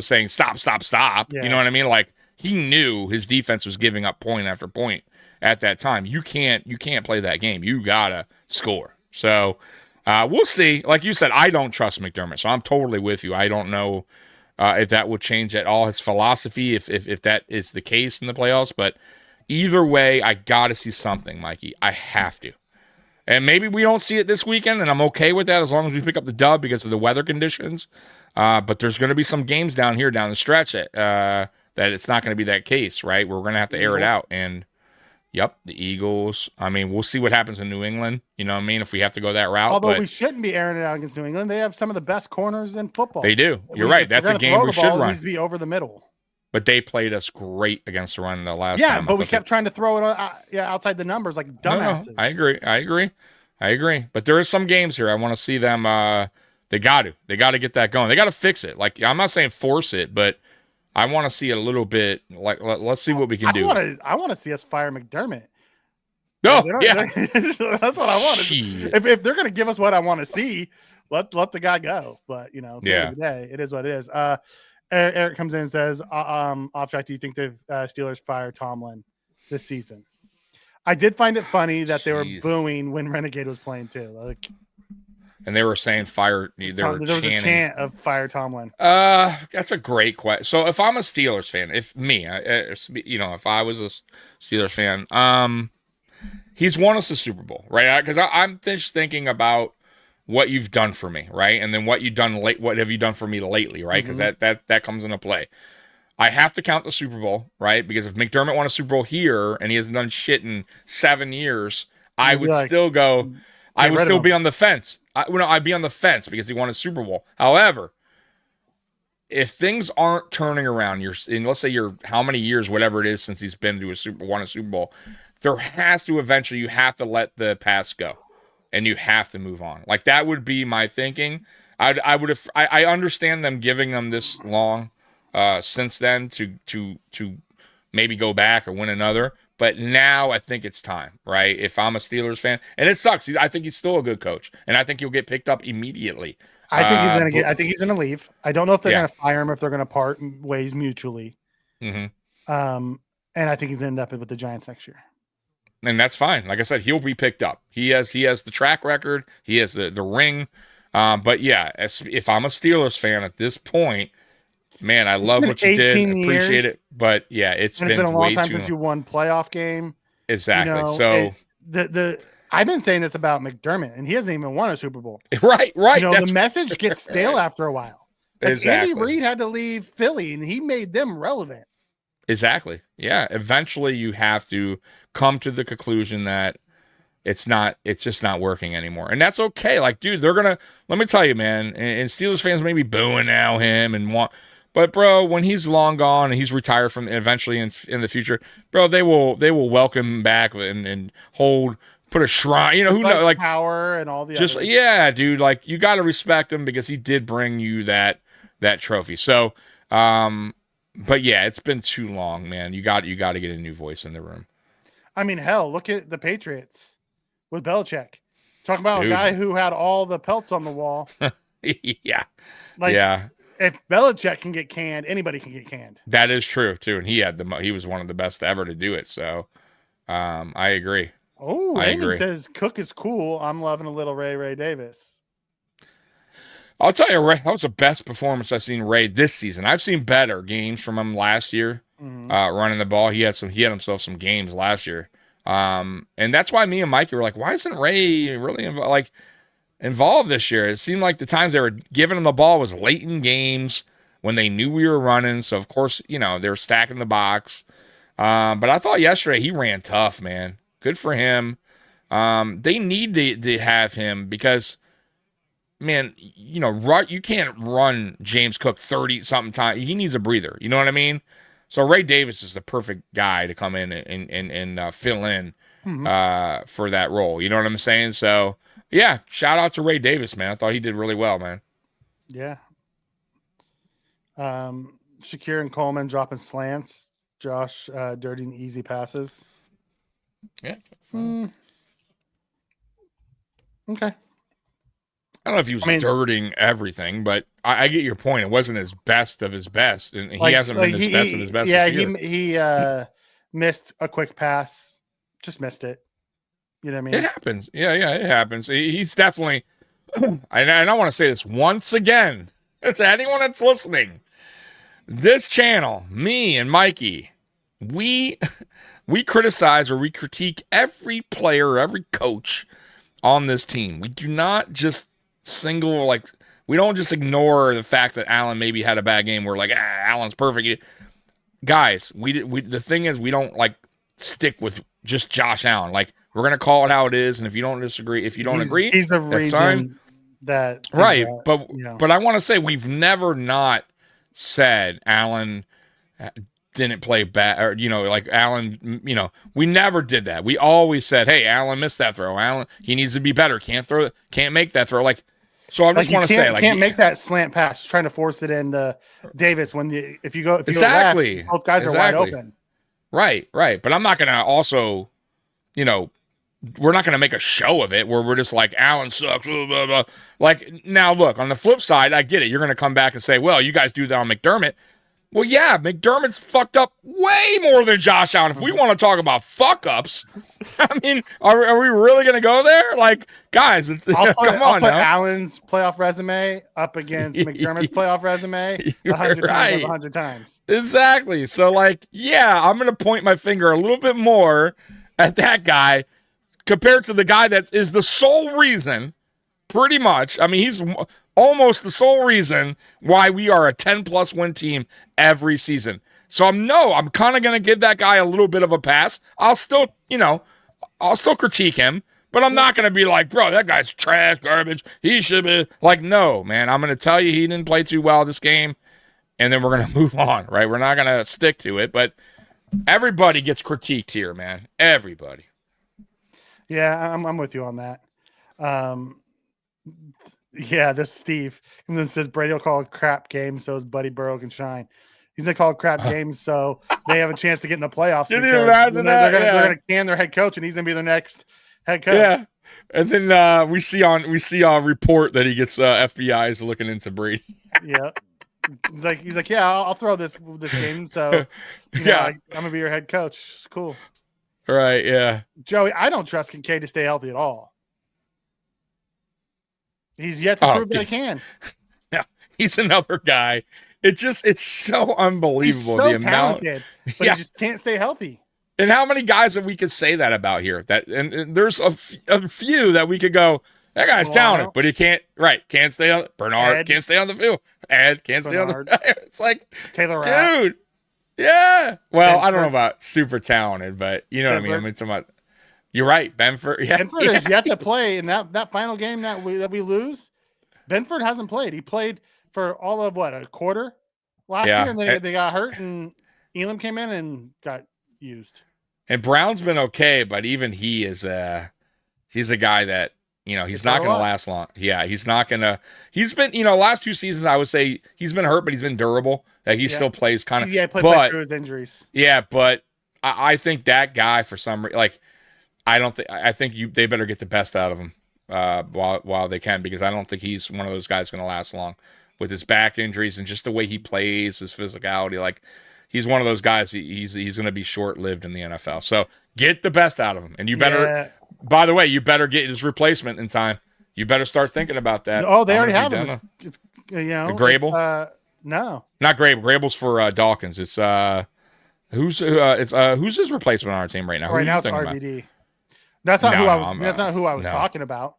saying stop. Yeah. You know what I mean? Like he knew his defense was giving up point after point at that time. You can't play that game. You gotta score. So we'll see. Like you said, I don't trust McDermott, so I'm totally with you. I don't know if that will change at all his philosophy, if that is the case in the playoffs. But either way, I gotta see something, Mikey. I have to. And maybe we don't see it this weekend, and I'm okay with that as long as we pick up the dub because of the weather conditions. But there's going to be some games down the stretch that it's not going to be that case, right? We're going to have to air it out. And Yep, the Eagles. I mean, we'll see what happens in New England. You know what I mean? If we have to go that route. Although but we shouldn't be airing it out against New England. They have some of the best corners in football. They do. You're right. If That's we're a gonna game throw we the should ball, It run. needs to be over the middle. But they played us great against the run the last Yeah, time. but we kept trying to throw it outside the numbers like dumbasses. No, I agree. But there is some games here. I want to see them. They got to get that going. They got to fix it. Like, I'm not saying force it, but I want to see a little bit. Like, let's see what we can do. I want to see us fire McDermott. Oh, yeah. That's what I want. If they're going to give us what I want to see, let the guy go. But, you know, at the end of the day, it is what it is. Eric comes in and says, off track, do you think the Steelers fire Tomlin this season? I did find it funny that they were booing when Renegade was playing too. Like, and they were saying fire. There was a chant of fire Tomlin. That's a great question. So if I'm a Steelers fan, if I was a Steelers fan, he's won us a Super Bowl, right? Because I'm just thinking about what you've done for me, right? And then what have you done for me lately, right? Because that comes into play. I have to count the Super Bowl, right? Because if McDermott won a Super Bowl here and he hasn't done shit in 7 years, I would still go. I would still be on the fence. I'd be on the fence because he won a Super Bowl. However, if things aren't turning around, let's say you're how many years, whatever it is, since he's been to won a Super Bowl, there has to eventually you have to let the past go, and you have to move on. Like that would be my thinking. I understand them giving them this long since then to maybe go back or win another. But now I think it's time, right? If I'm a Steelers fan, and it sucks. I think he's still a good coach, and I think he'll get picked up immediately. I think he's gonna leave. I don't know if they're gonna fire him, if they're gonna part ways mutually. Mm-hmm. And I think he's gonna end up with the Giants next year. And that's fine. Like I said, he'll be picked up. He has the track record. He has the ring. But yeah, if I'm a Steelers fan at this point, man, I love what you did. Appreciate it. But yeah, it's been a long time since you won playoff game. Exactly. You know, so I've been saying this about McDermott, and he hasn't even won a Super Bowl. Right. You know, the message gets stale after a while. Like exactly. Andy Reid had to leave Philly, and he made them relevant. Exactly. Yeah. Eventually, you have to come to the conclusion that it's just not working anymore, and that's okay. Like, dude, let me tell you, man. And Steelers fans may be booing now him and want. But bro, when he's long gone and he's retired from eventually in the future, bro, they will welcome him back and put a shrine. You know, who knows, like power and all the just others. Yeah, dude. Like you got to respect him because he did bring you that trophy. So, but yeah, it's been too long, man. You got to get a new voice in the room. I mean, hell, look at the Patriots with Belichick. Talk about a guy who had all the pelts on the wall. Yeah, yeah. If Belichick can get canned, anybody can get canned. That is true too, and he was one of the best ever to do it. So, I agree. Oh, Amy says Cook is cool. I'm loving a little Ray Davis. I'll tell you, Ray, that was the best performance I've seen Ray this season. I've seen better games from him last year, running the ball. He had himself some games last year, and that's why me and Mikey were like, why isn't Ray really involved this year? It seemed like the times they were giving him the ball was late in games when they knew we were running. So of course, you know, they were stacking the box. But I thought yesterday he ran tough, man. Good for him. They need to have him because, man, you know, you can't run James Cook 30-something times. He needs a breather. You know what I mean? So Ray Davis is the perfect guy to come in and fill in for that role. You know what I'm saying? So, yeah, shout out to Ray Davis, man. I thought he did really well, man. Yeah. Shakir and Coleman dropping slants. Josh dirty and easy passes. Yeah. Okay. I don't know if he was dirting everything, but I get your point. It wasn't his best of his best, and he hasn't been his best of his best this year. He missed a quick pass. Just missed it. You know what I mean? It happens. Yeah, it happens. He's definitely, and I want to say this once again to anyone that's listening. This channel, me and Mikey, we criticize or we critique every player, every coach on this team. We do not just we don't just ignore the fact that Allen maybe had a bad game. We're like, Allen's perfect. Guys, the thing is we don't stick with just Josh Allen. Like, we're gonna call it how it is, and if you don't disagree, if you don't agree, he's the that's reason fine. that Right, but you know. but I want to say we've never not said Allen didn't play bad, or like Allen, we never did that. We always said, hey, Allen missed that throw. Allen, he needs to be better. Can't make that throw. Like, so I just want to say, like, can't make that slant pass, trying to force it into Davis if you go exactly left, both guys are wide open. Right. But I'm not gonna also, we're not gonna make a show of it where we're just like Allen sucks. Blah, blah, blah. Like, now look, on the flip side, I get it. You're gonna come back and say, well, you guys do that on McDermott. Well, yeah, McDermott's fucked up way more than Josh Allen. If we want to talk about fuck-ups, I mean, are we really going to go there? Like, guys, come on I'll put now. Allen's playoff resume up against McDermott's playoff resume 100 times. Exactly. So, like, yeah, I'm going to point my finger a little bit more at that guy compared to the guy that is the sole reason, pretty much. I mean, he's almost the sole reason why we are a 10-plus win team every season. So I'm kind of going to give that guy a little bit of a pass. I'll still critique him, but I'm not going to be like, bro, that guy's trash, garbage. He should be like, no, man, I'm going to tell you he didn't play too well this game, and then we're going to move on, right? We're not going to stick to it, but everybody gets critiqued here, man. Everybody. Yeah, I'm with you on that. Yeah, this Steve. And then says Brady will call a crap game so his buddy Burrow can shine. He's gonna call crap games so they have a chance to get in the playoffs. Did you imagine that? They're gonna can their head coach, and he's gonna be their next head coach. Yeah, and then we see a report that he gets FBI's looking into Brady. Yeah, he's like, yeah, I'll throw this game. So yeah, I'm gonna be your head coach. It's cool. Right? Yeah. Joey, I don't trust Kincaid to stay healthy at all. He's yet to prove that he can. Yeah, he's another guy. It's so unbelievable. He's so the amount, talented, but he just can't stay healthy. And how many guys that we could say that about here? And there's a few that we could go, that guy's talented, but he can't stay on. Bernard can't stay on the field. Ed can't stay on the. It's like, Taylor dude, yeah. Well, I don't know about super talented, but you know what I mean. I mean, somewhat. You're right, Benford. Yeah, Benford has yet to play in that final game that we lose. Benford hasn't played. He played for all of a quarter last year, and then they got hurt, and Elam came in and got used. And Brown's been okay, but even he is he's a guy that he's not going to last long. Yeah, he's not going to. He's been last 2 seasons I would say he's been hurt, but he's been durable. That he still plays kind of. Yeah, played through his injuries. Yeah, but I think that guy for some reason I think they better get the best out of him while they can, because I don't think he's one of those guys going to last long with his back injuries and just the way he plays, his physicality. Like, he's one of those guys. He's going to be short-lived in the NFL. So get the best out of him, and you better. By the way, you better get his replacement in time. You better start thinking about that. Oh, they already have him. It's Grable. No, not Grable. Grable's for Dawkins. It's who's his replacement on our team right now? Right now it's RVD. About? That's not who I was. That's not who I was talking about.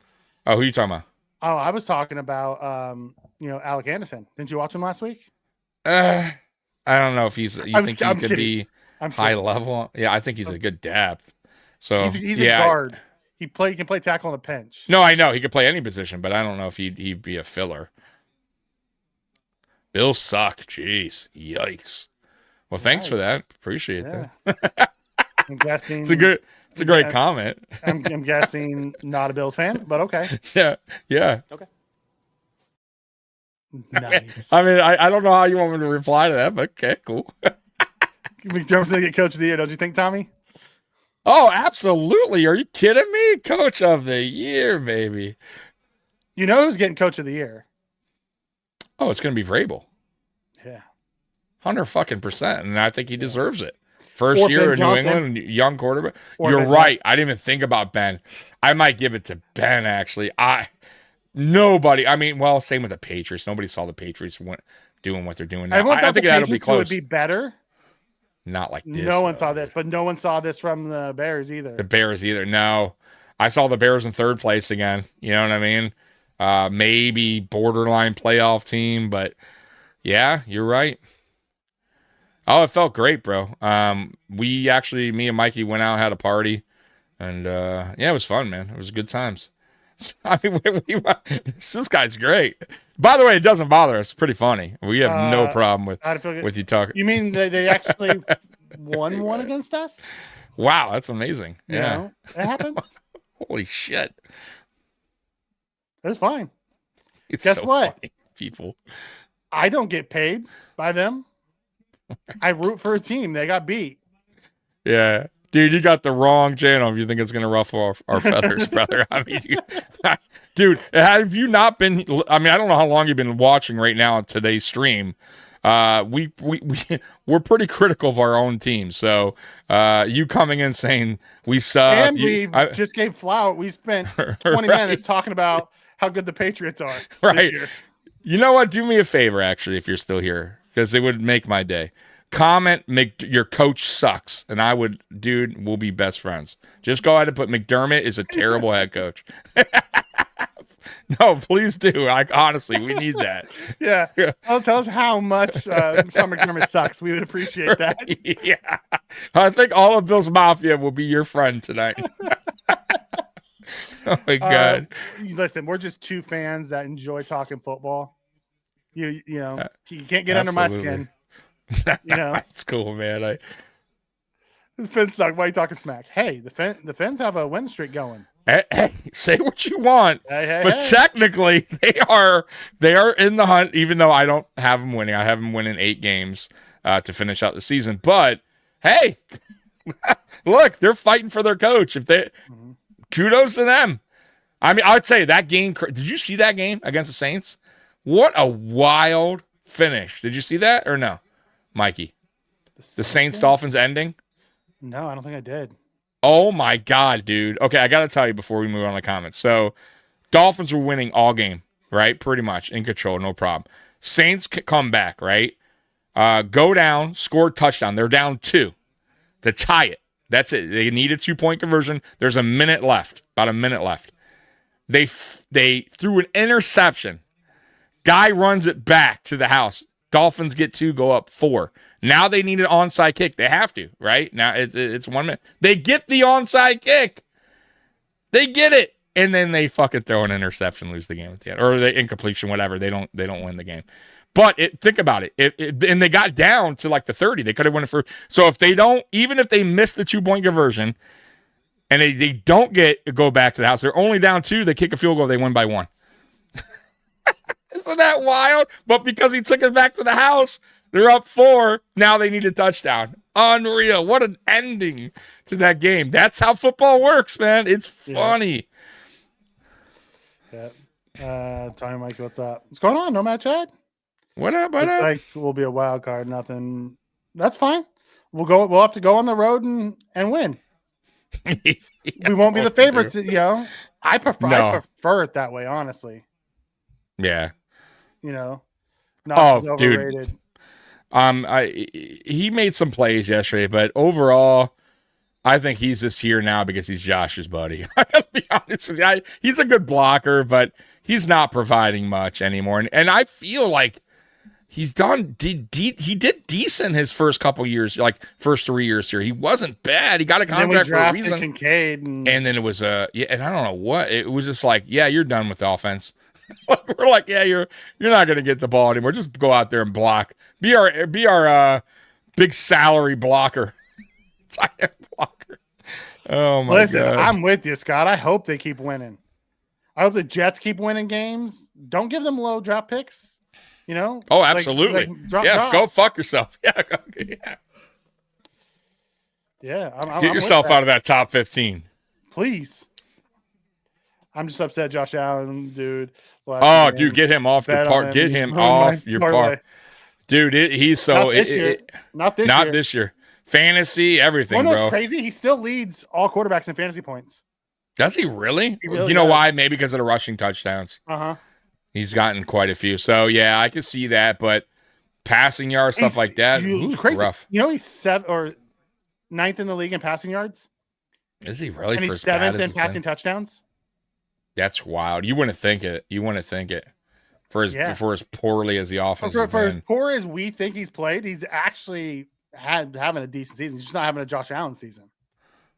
Oh, who are you talking about? Oh, I was talking about Alec Anderson. Didn't you watch him last week? I don't know if he's. You think he could be high level? Yeah, I think he's a good depth. So he's a guard. He can play tackle on the bench. No, I know he could play any position, but I don't know if he'd be a filler. Bills suck. Jeez, yikes. Well, thanks for that. Appreciate that. I'm guessing It's a great comment. I'm guessing not a Bills fan, but okay. Yeah. Okay. Nice. I mean, I don't know how you want me to reply to that, but okay, cool. McDermott's going to get Coach of the Year, don't you think, Tommy? Oh, absolutely. Are you kidding me? Coach of the Year, baby. You know who's getting Coach of the Year? Oh, it's going to be Vrabel. Yeah. 100%. And I think he deserves it. First year in New England, young quarterback. You're right. I didn't even think about Ben. I might give it to Ben, actually. Same with the Patriots. Nobody saw the Patriots doing what they're doing now. I think that'll be close. Would be better. Not like this. No one saw this, but no one saw this from the Bears either. No. I saw the Bears in third place again. You know what I mean? Maybe borderline playoff team, but yeah, you're right. Oh, it felt great, bro. Me and Mikey went out, had a party, and yeah, it was fun, man. It was good times. I mean, this guy's great. By the way, it doesn't bother us. It's pretty funny. We have no problem with you talking. You mean they actually won one against us? Wow, that's amazing. You Yeah, know, it happens. holy shit. It's fine. It's Guess so what? funny, people. I don't get paid by them. I root for a team. They got beat. Yeah. Dude, you got the wrong channel if you think it's going to ruffle our feathers, brother. I mean, dude, have you not been, I mean, I don't know how long you've been watching right now on today's stream. We're pretty critical of our own team. So you coming in saying we suck. And we just gave flout. We spent 20 minutes talking about how good the Patriots are this year. You know what? Do me a favor, actually, if you're still here, because it would make my day. Comment, your coach sucks, and we'll be best friends. Just go ahead and put McDermott is a terrible head coach. No, please do. Honestly, we need that. Yeah. Tell us how much Sean McDermott sucks. We would appreciate that. Yeah. I think all of Bill's Mafia will be your friend tonight. Oh, my God. Listen, we're just two fans that enjoy talking football. You know, you can't get under my skin. You know, it's cool, man. Finstock, why are you talking smack? Hey, the Fins have a win streak going. Hey, say what you want, but hey. Technically they are in the hunt. Even though I don't have them winning, I have them winning 8 games to finish out the season. But hey, look, they're fighting for their coach. Kudos to them. I mean, I would say that game. Did you see that game against the Saints? What a wild finish! Did you see that or no? Mikey, the Saints Dolphins ending? No, I don't think I did. Oh my God, dude. Okay, I got to tell you before we move on to the comments. So, Dolphins were winning all game, right? Pretty much in control, no problem. Saints come back, right? Go down, score touchdown. They're down 2 to tie it. That's it. They need a 2-point conversion. There's a minute left, about a minute left. They threw an interception. Guy runs it back to the house. Dolphins get 2, go up 4. Now they need an onside kick. They have to, right? Now it's 1 minute. They get the onside kick. They get it. And then they fucking throw an interception, lose the game at the end. Or the incompletion, whatever. They don't win the game. But think about it. And they got down to like the 30. They could have won it for. So even if they miss the 2-point conversion and they don't go back to the house, they're only down 2, they kick a field goal, they win by 1. Isn't that wild? But because he took it back to the house, they're up 4. Now they need a touchdown. Unreal. What an ending to that game. That's how football works, man. It's funny. Yeah. Tommy Mike, what's up? What's going on? No match, Chad? What up? Looks like we'll be a wild card. Nothing. That's fine. We'll have to go on the road and win. We won't be the favorites. You know, I prefer it that way, honestly. Yeah. You know, not overrated. Dude. He made some plays yesterday, but overall, I think he's just here now because he's Josh's buddy. I gotta be honest with you. He's a good blocker, but he's not providing much anymore. And I feel like he's he did decent his first couple years, like first 3 years here. He wasn't bad. He got a contract for a reason. Kincaid and then it was and I don't know what it was. Just like, yeah, you're done with offense. We're like, yeah, you're not gonna get the ball anymore. Just go out there and block. Be our big salary blocker. Tight end blocker. Oh my God. I'm with you, Scott. I hope they keep winning. I hope the Jets keep winning games. Don't give them low draft picks. You know? Oh, absolutely. Drop. Go fuck yourself. Yeah. Yeah. Get yourself out of that top 15. Please. I'm just upset Josh Allen, dude. Dude, get him off your park. Get him off your park. Dude, he's so... Not this year. Fantasy, everything, bro. What's crazy? He still leads all quarterbacks in fantasy points. Does he really? He really you know does. why? Maybe because of the rushing touchdowns. Uh-huh. He's gotten quite a few. So, yeah, I can see that. But passing yards, stuff like that, it's crazy. Rough. You know he's 7th or 9th in the league in passing yards? Is he really? And he's 7th in passing touchdowns? That's wild. You wouldn't think it. for as poorly as the offense has For as been. poor as we think he's played, he's actually having a decent season. He's just not having a Josh Allen season.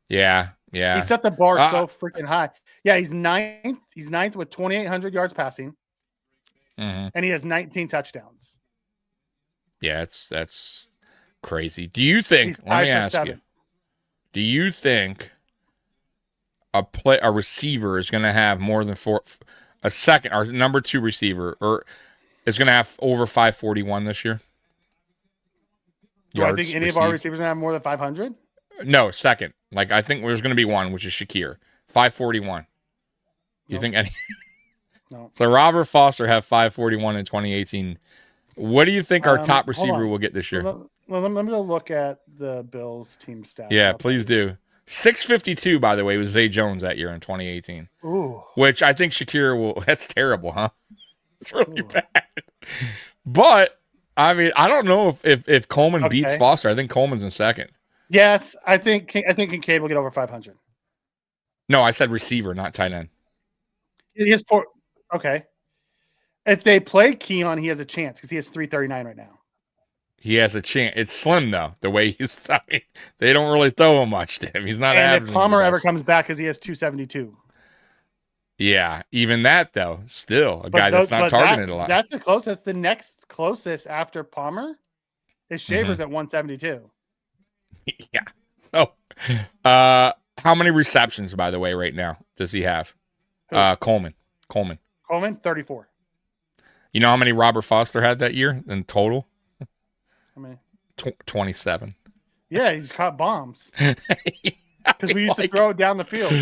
Yeah. He set the bar so freaking high. Yeah, he's ninth. He's ninth with 2,800 yards passing, and he has 19 touchdowns. Yeah, that's crazy. Do you think? Let me ask you. Do you think a receiver is going to have more than a second or number 2 receiver, or is going to have over 541 this year? Do I think any of our receivers going to have more than 500? No, second. Like, I think there's going to be one, which is Shakir, 541. You think any? No. So Robert Foster had 541 in 2018. What do you think our top receiver will get this year? Well, let me go look at the Bills team stats. Yeah, please do. 652, by the way, was Zay Jones that year in 2018. Ooh. Which I think Shakir will. That's terrible, huh? It's really bad. But I mean, I don't know if Coleman beats Foster. I think Coleman's in second. Yes, I think Kincaid will get over 500. No, I said receiver, not tight end. He has 4. Okay. If they play Keon, he has a chance because he has 339 right now. He has a chance. It's slim though. The way he's, I mean, they don't really throw him much to him. He's not. And if Palmer ever comes back, because he has 272. Yeah, even that though, still a guy that's not targeted a lot. That's the closest. The next closest after Palmer is Shavers at 172. Yeah. So, how many receptions, by the way, right now does he have? Coleman, 34. You know how many Robert Foster had that year in total? How many? 27. Yeah, he's caught bombs. Because we used to throw it down the field.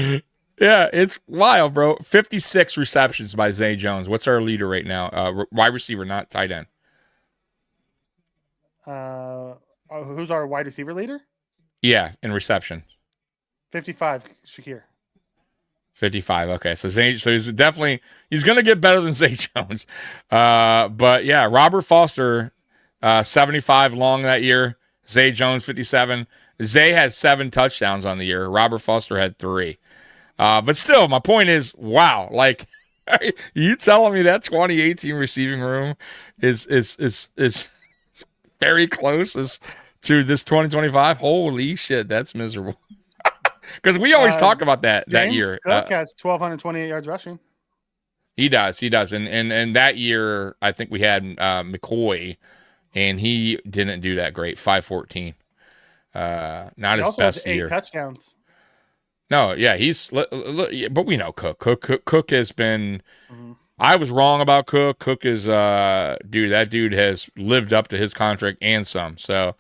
Yeah, it's wild, bro. 56 receptions by Zay Jones. What's our leader right now? Wide receiver, not tight end. Who's our wide receiver leader? Yeah, in reception. 55, Shakir. 55. Okay, so he's definitely going to get better than Zay Jones. But yeah, Robert Foster 75 long that year. Zay Jones 57. Zay had 7 touchdowns on the year. Robert Foster had 3. But still, my point is, wow, like you telling me that 2018 receiving room is very close to this 2025? Holy shit, that's miserable. Because we always talk about that year. Cook has 1,228 yards rushing. He does. And that year, I think we had McCoy, and he didn't do that great. 514. Not his best year. 8 touchdowns. No, yeah, but we know Cook. Cook has been. Mm-hmm. I was wrong about Cook. Cook is, dude. That dude has lived up to his contract and some. So,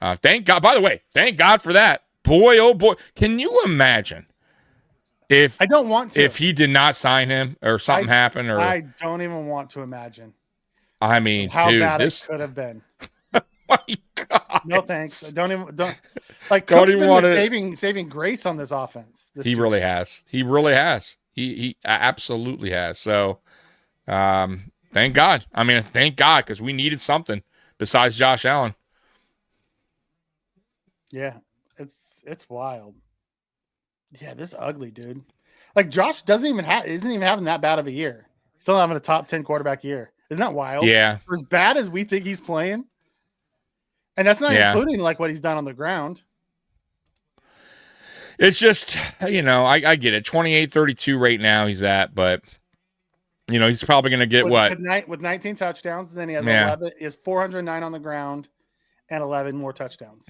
thank God. By the way, thank God for that. Boy, oh boy, can you imagine if I don't want to, if he did not sign him or something happened? Or I don't even want to imagine. I mean, how dude, bad this it could have been. My God, no thanks. Don't like. Don't Cook's even been want the saving grace on this offense. He really has. He really has. He absolutely has. So, thank God. I mean, thank God, because we needed something besides Josh Allen. Yeah, it's wild. Yeah, this ugly, dude. Like Josh isn't even having that bad of a year. Still having a top 10 quarterback year. Isn't that wild? Yeah. For as bad as we think he's playing. And that's not including like what he's done on the ground. It's just, I get it. 28-32 right now he's at, but he's probably going to get with 19 touchdowns, and then he has 11. He has 409 on the ground and 11 more touchdowns.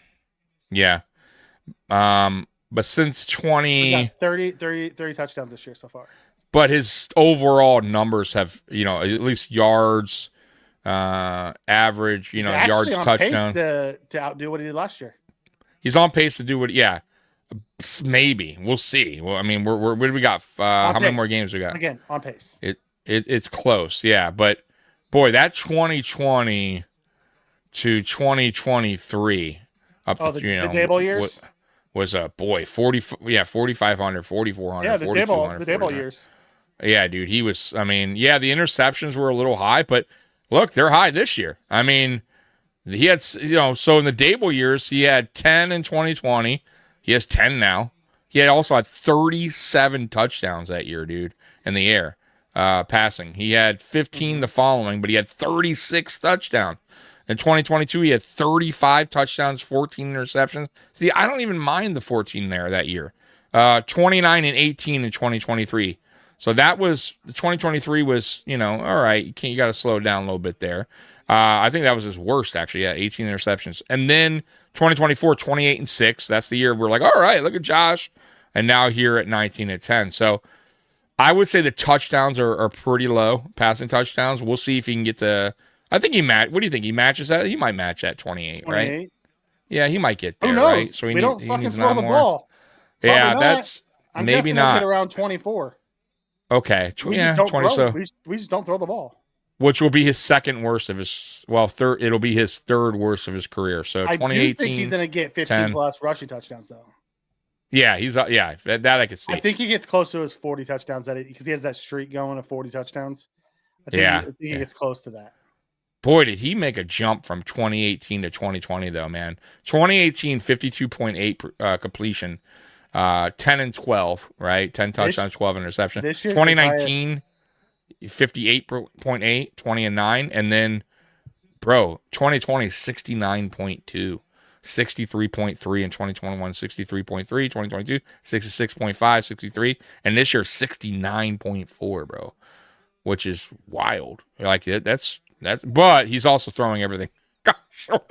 Yeah. But since 30 touchdowns this year so far. But his overall numbers have, at least yards, average, yards, touchdown. To outdo what he did last year. He's on pace to do maybe. We'll see. Well, I mean, what do we got? How many more games we got? Again, on pace. It's close, yeah. But boy, that 2020 to 2023 up to the Dable years was a 4,500, 4,400, yeah, the Dable years. Yeah, dude, he was. I mean, yeah, the interceptions were a little high, but look, they're high this year. I mean, he had so in the Dable years he had 10 in 2020. He has 10 now. He also had 37 touchdowns that year, dude, in the air. passing. He had 15 the following, but he had 36 touchdowns. In 2022, he had 35 touchdowns, 14 interceptions. See, I don't even mind the 14 there that year. 29 and 18 in 2023. So that was, the 2023 was, all right, you got to slow down a little bit there. I think that was his worst, actually. Yeah, 18 interceptions. And then 2024, 28 and 6. That's the year we're like, all right, look at Josh. And now here at 19 and 10. So I would say the touchdowns are pretty low, passing touchdowns. We'll see if he can get to, I think what do you think? He matches that? He might match at 28, right? Yeah, he might get there, Who knows? right? So he needs throw the ball. Yeah, that's I'm maybe not. Get around 24. Okay, we 20. So we just don't throw the ball. Which will be his second worst of his, third. It'll be his third worst of his career. So 2018. I do think he's going to get 15 plus rushing touchdowns, though. Yeah, that I could see. I think he gets close to his 40 touchdowns because he has that streak going of 40 touchdowns. I think he gets close to that. Boy, did he make a jump from 2018 to 2020, though, man. 2018, 52.8 completion, 10 and 12, right? 10 touchdowns, 12 interceptions. 2019, 58.8, 20 and 9. And then, 2020, 69.2. 63.3 in 2021, 63.3, 2022, 66.5, 63, and this year 69.4, bro, which is wild. Like that's, but he's also throwing everything. So,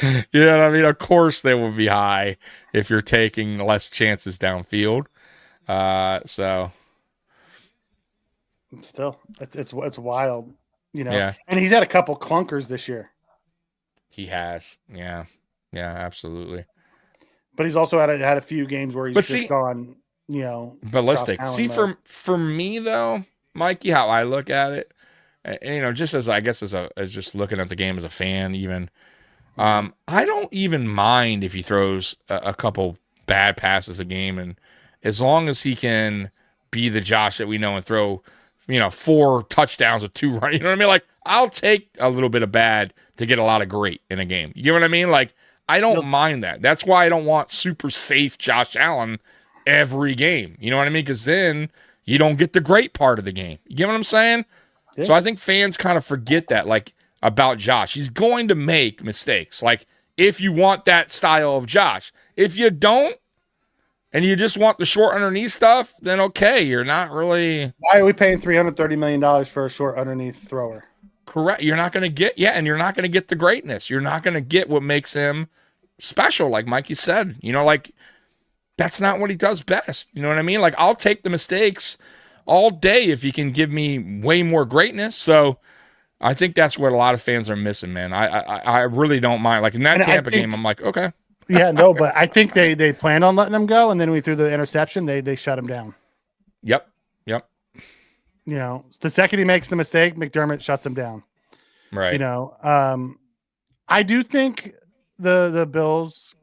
you know what I mean? Of course they will be high if you're taking less chances downfield. So still, it's wild, Yeah. And he's had a couple clunkers this year. He has, yeah, absolutely. But he's also had a few games where he's just gone, ballistic. See, for me though, Mikey, how I look at it, and, just as I guess as just looking at the game as a fan, even, I don't even mind if he throws a couple bad passes a game, and as long as he can be the Josh that we know and throw, 4 touchdowns with 2 runs, you know what I mean? Like, I'll take a little bit of bad to get a lot of great in a game. You know what I mean? Like, I don't mind that. That's why I don't want super safe Josh Allen every game. You know what I mean? Because then you don't get the great part of the game. You get what I'm saying? Yeah. So I think fans kind of forget that, like, about Josh. He's going to make mistakes. Like, if you want that style of Josh. If you don't, and you just want the short underneath stuff, then okay, you're not really. Why are we paying $330 million for a short underneath thrower? Correct. You're not going to get, and you're not going to get the greatness. You're not going to get what makes him special, like Mikey said. Like, that's not what he does best. You know what I mean? Like, I'll take the mistakes all day if you can give me way more greatness. So I think that's what a lot of fans are missing, man. I really don't mind. Like, in that Tampa game, I'm like, okay. Yeah, no, but I think they planned on letting him go, and then we threw the interception. They shut him down. Yep. The second he makes the mistake, McDermott shuts him down. Right. I do think the Bills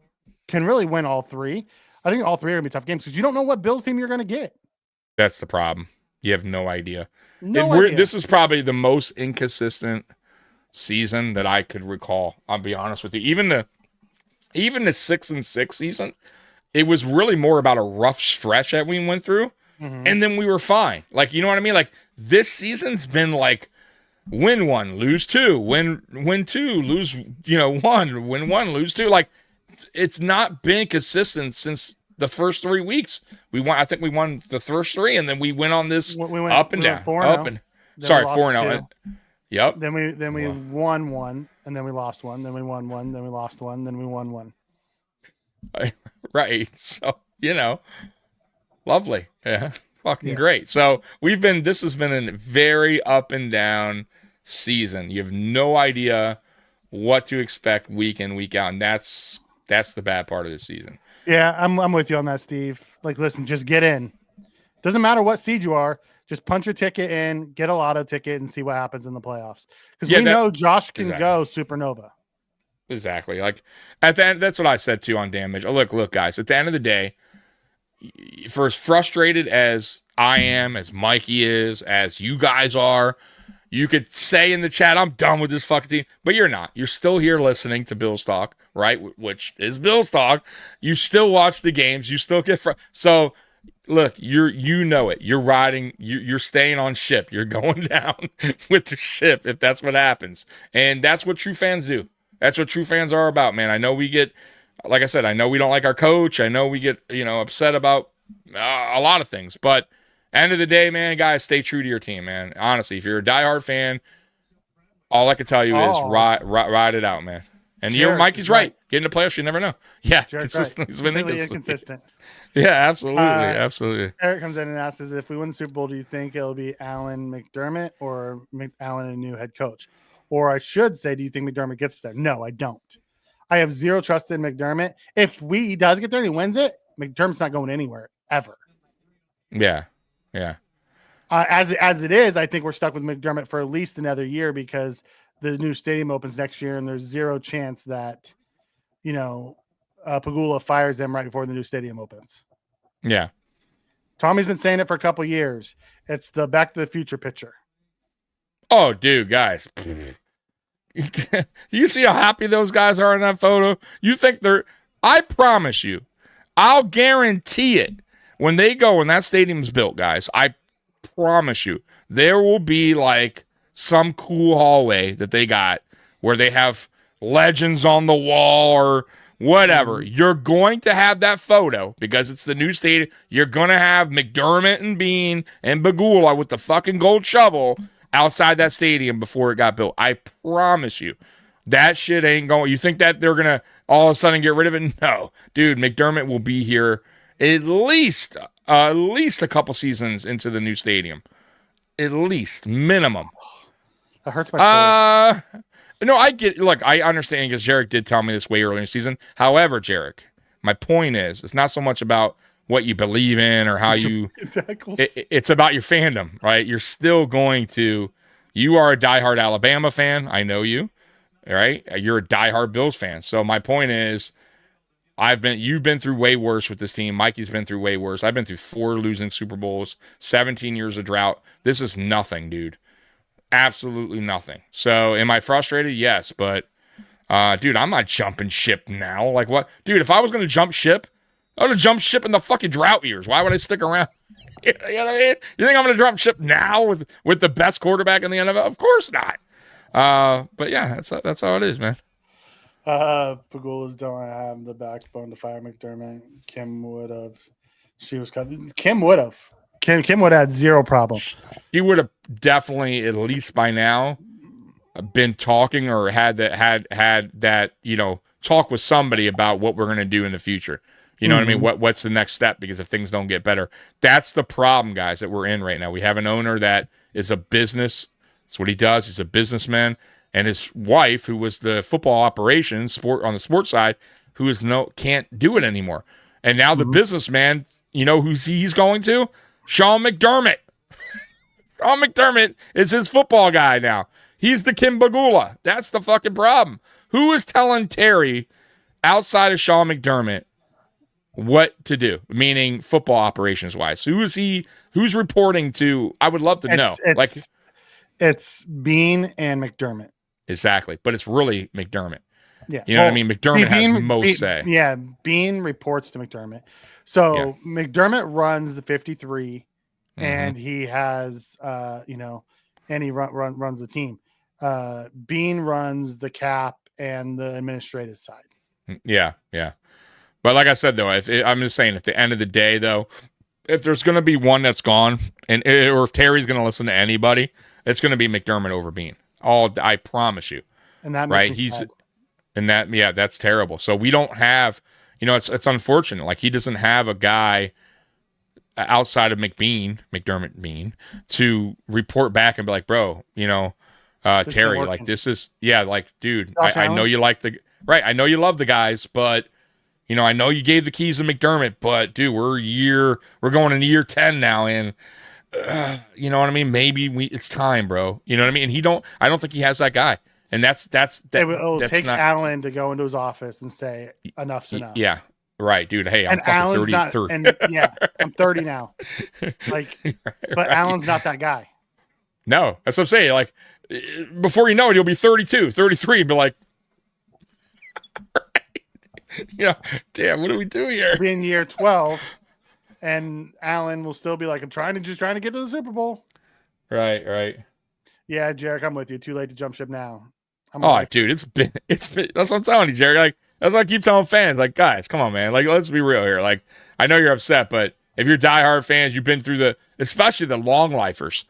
can really win all 3. I think all 3 are going to be tough games because you don't know what Bills team you're going to get. That's the problem. You have no idea. This is probably the most inconsistent season that I could recall. I'll be honest with you. Even the 6-6 season, it was really more about a rough stretch that we went through. Mm-hmm. And then we were fine. Like, you know what I mean? Like, this season's been like win 1, lose 2, win 2, lose 1, win 1, lose 2. Like, it's not been consistent since the first 3 weeks. I think we won the first 3, and then we went on this up and down. 4-0. 4-0. Yep. Then we won 1, and then we lost 1, then we won 1, then we lost 1, then we won 1. Right. So, lovely. Yeah. Fucking great. So this has been a very up and down season. You have no idea what to expect week in, week out. And that's the bad part of the season. Yeah, I'm with you on that, Steve. Like, listen, just get in. Doesn't matter what seed you are. Just punch your ticket in, get a lotto ticket, and see what happens in the playoffs. Because we know Josh can go supernova. Exactly. Like, at the end, that's what I said too on Damage. Look, guys. At the end of the day, for as frustrated as I am, as Mikey is, as you guys are, you could say in the chat, "I'm done with this fucking team," but you're not. You're still here listening to Bill's talk, right? Which is Bill's talk. You still watch the games. You still get so. look, you know it. You're riding. You're staying on ship. You're going down with the ship if that's what happens, and that's what true fans do. That's what true fans are about, man. I know we get, like I said, I know we don't like our coach. I know we get upset about a lot of things, but end of the day, man, guys, stay true to your team, man. Honestly, if you're a diehard fan, all I can tell you is ride it out, man. And Mikey's right. Get into playoffs, you never know. Yeah, consistently. It's been inconsistent. Yeah, absolutely. Eric comes in and asks us, if we win the Super Bowl, do you think it'll be Allen McDermott or Allen a new head coach? Or I should say, do you think McDermott gets there? No, I don't. I have zero trust in McDermott. If he does get there and he wins it, McDermott's not going anywhere ever. Yeah. As it is, I think we're stuck with McDermott for at least another year because the new stadium opens next year, and there's zero chance that, Pagula fires him right before the new stadium opens. Yeah. Tommy's been saying it for a couple years. It's the Back to the Future picture. Oh, dude, guys. Do you see how happy those guys are in that photo? You think I promise you, I'll guarantee it. When they go, when that stadium's built, guys, I promise you, there will be like some cool hallway that they got where they have legends on the wall or whatever. You're going to have that photo because it's the new stadium. You're going to have McDermott and Bean and Bagula with the fucking gold shovel outside that stadium before it got built. I promise you. That shit ain't going. You think that they're going to all of a sudden get rid of it? No. Dude, McDermott will be here at least a couple seasons into the new stadium. At least. Minimum. That hurts my soul. No, I get. Look, I understand because Jarek did tell me this way earlier in the season. However, Jarek, my point is, it's not so much about what you believe in or how you. It's about your fandom, right? You're still going to. You are a diehard Alabama fan. I know you, right? You're a diehard Bills fan. So my point is, you've been through way worse with this team. Mikey's been through way worse. I've been through 4 losing Super Bowls, 17 years of drought. This is nothing, dude. Absolutely nothing. So am I frustrated? Yes, but dude, I'm not jumping ship now. Like what? Dude, if I was going to jump ship, I would have jumped ship in the fucking drought years. Why would I stick around? You know what I mean? You think I'm going to jump ship now with the best quarterback in the NFL? Of course not. But yeah, that's how it is, man. Pagulas don't have the backbone to fire McDermott. Kim would have. Kim would have. Kim would have had zero problem. She would have definitely, at least by now, been talking or had that talk with somebody about what we're going to do in the future. You know what I mean? What's the next step? Because if things don't get better, that's the problem, guys, that we're in right now. We have an owner that is a business. That's what he does. He's a businessman. And his wife, who was the football operations on the sports side, can't do it anymore. And now the businessman, who's he's going to? Sean McDermott. Sean McDermott is his football guy now. He's the Kim Bagula. That's the fucking problem. Who is telling Terry outside of Sean McDermott what to do? Meaning football operations wise. Who's reporting to? I would love to know. It's Bean and McDermott. Exactly. But it's really McDermott. Yeah. You know what I mean? McDermott has most say. Yeah. Bean reports to McDermott. So McDermott runs the 53 and he has, and he runs the team. Bean runs the cap and the administrative side. Yeah. Yeah. But like I said, though, I'm just saying at the end of the day, though, if there's going to be one that's gone or if Terry's going to listen to anybody, it's going to be McDermott over Bean. I promise you. And that right. That's terrible. So we don't have, it's unfortunate. Like he doesn't have a guy outside of McDermott Bean to report back and be like, bro, Terry, like this is, like, dude, I know you like I know you love the guys, but I know you gave the keys to McDermott, but dude, we're going into year 10 now. And you know what I mean? Maybe it's time, bro. You know what I mean? And I don't think he has that guy. And that's it'll take Allen to go into his office and say enough's enough. Yeah. Right, dude. Hey, I'm fucking 33. I'm 30 now. But Allen's not that guy. No, that's what I'm saying. Like, before you know it, you'll be 32, 33, and be like, damn, what do we do here? We'll be in year 12, And Allen will still be like, I'm trying to get to the Super Bowl. Right. Yeah, Jarek, I'm with you. Too late to jump ship now. Dude, it's been. That's what I'm telling you, Jerry. Like, that's what I keep telling fans. Like, guys, come on, man. Like, let's be real here. Like, I know you're upset, but if you're diehard fans, you've been through especially the long lifers,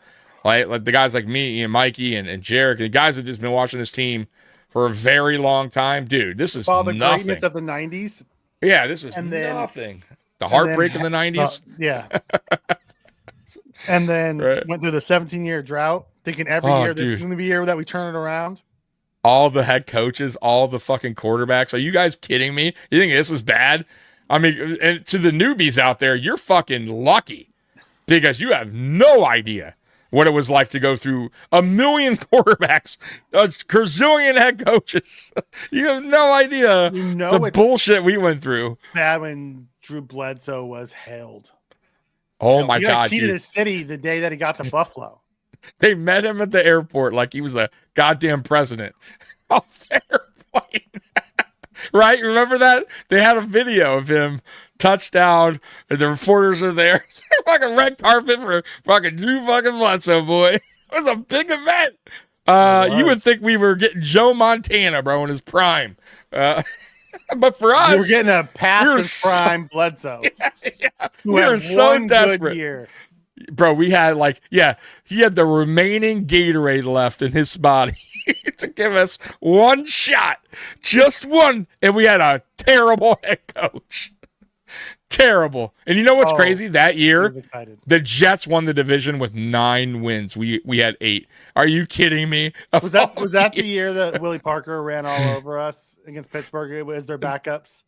like the guys like me and Mikey and Jarek, and guys that just been watching this team for a very long time. Dude, this is the nothing. greatness of the 90s. Yeah, this is nothing. The heartbreak in the 90s. Yeah. And then went through the 17-year drought, thinking every year this is going to be the year that we turn it around. All the head coaches, all the fucking quarterbacks. Are you guys kidding me? You think this is bad? I mean, and to the newbies out there, you're fucking lucky because you have no idea what it was like to go through a million quarterbacks, a gazillion head coaches. You have no idea the bullshit we went through. Bad when Drew Bledsoe was held. Oh my God, key to the city the day that he got to Buffalo. They met him at the airport like he was a goddamn president off the airplane. Right? Remember that? They had a video of him touchdown, and the reporters are there. It's like fucking red carpet for fucking Drew fucking Bledsoe, boy. It was a big event. You would think we were getting Joe Montana, bro, in his prime. But for us, we were getting a past prime Bledsoe. Yeah. We were so desperate. Bro, we had he had the remaining Gatorade left in his body to give us one shot, just one, and we had a terrible head coach. Terrible. And you know what's crazy? That year, the Jets won the division with 9 wins. We had 8. Are you kidding me? Was that the year that Willie Parker ran all over us against Pittsburgh as their backups?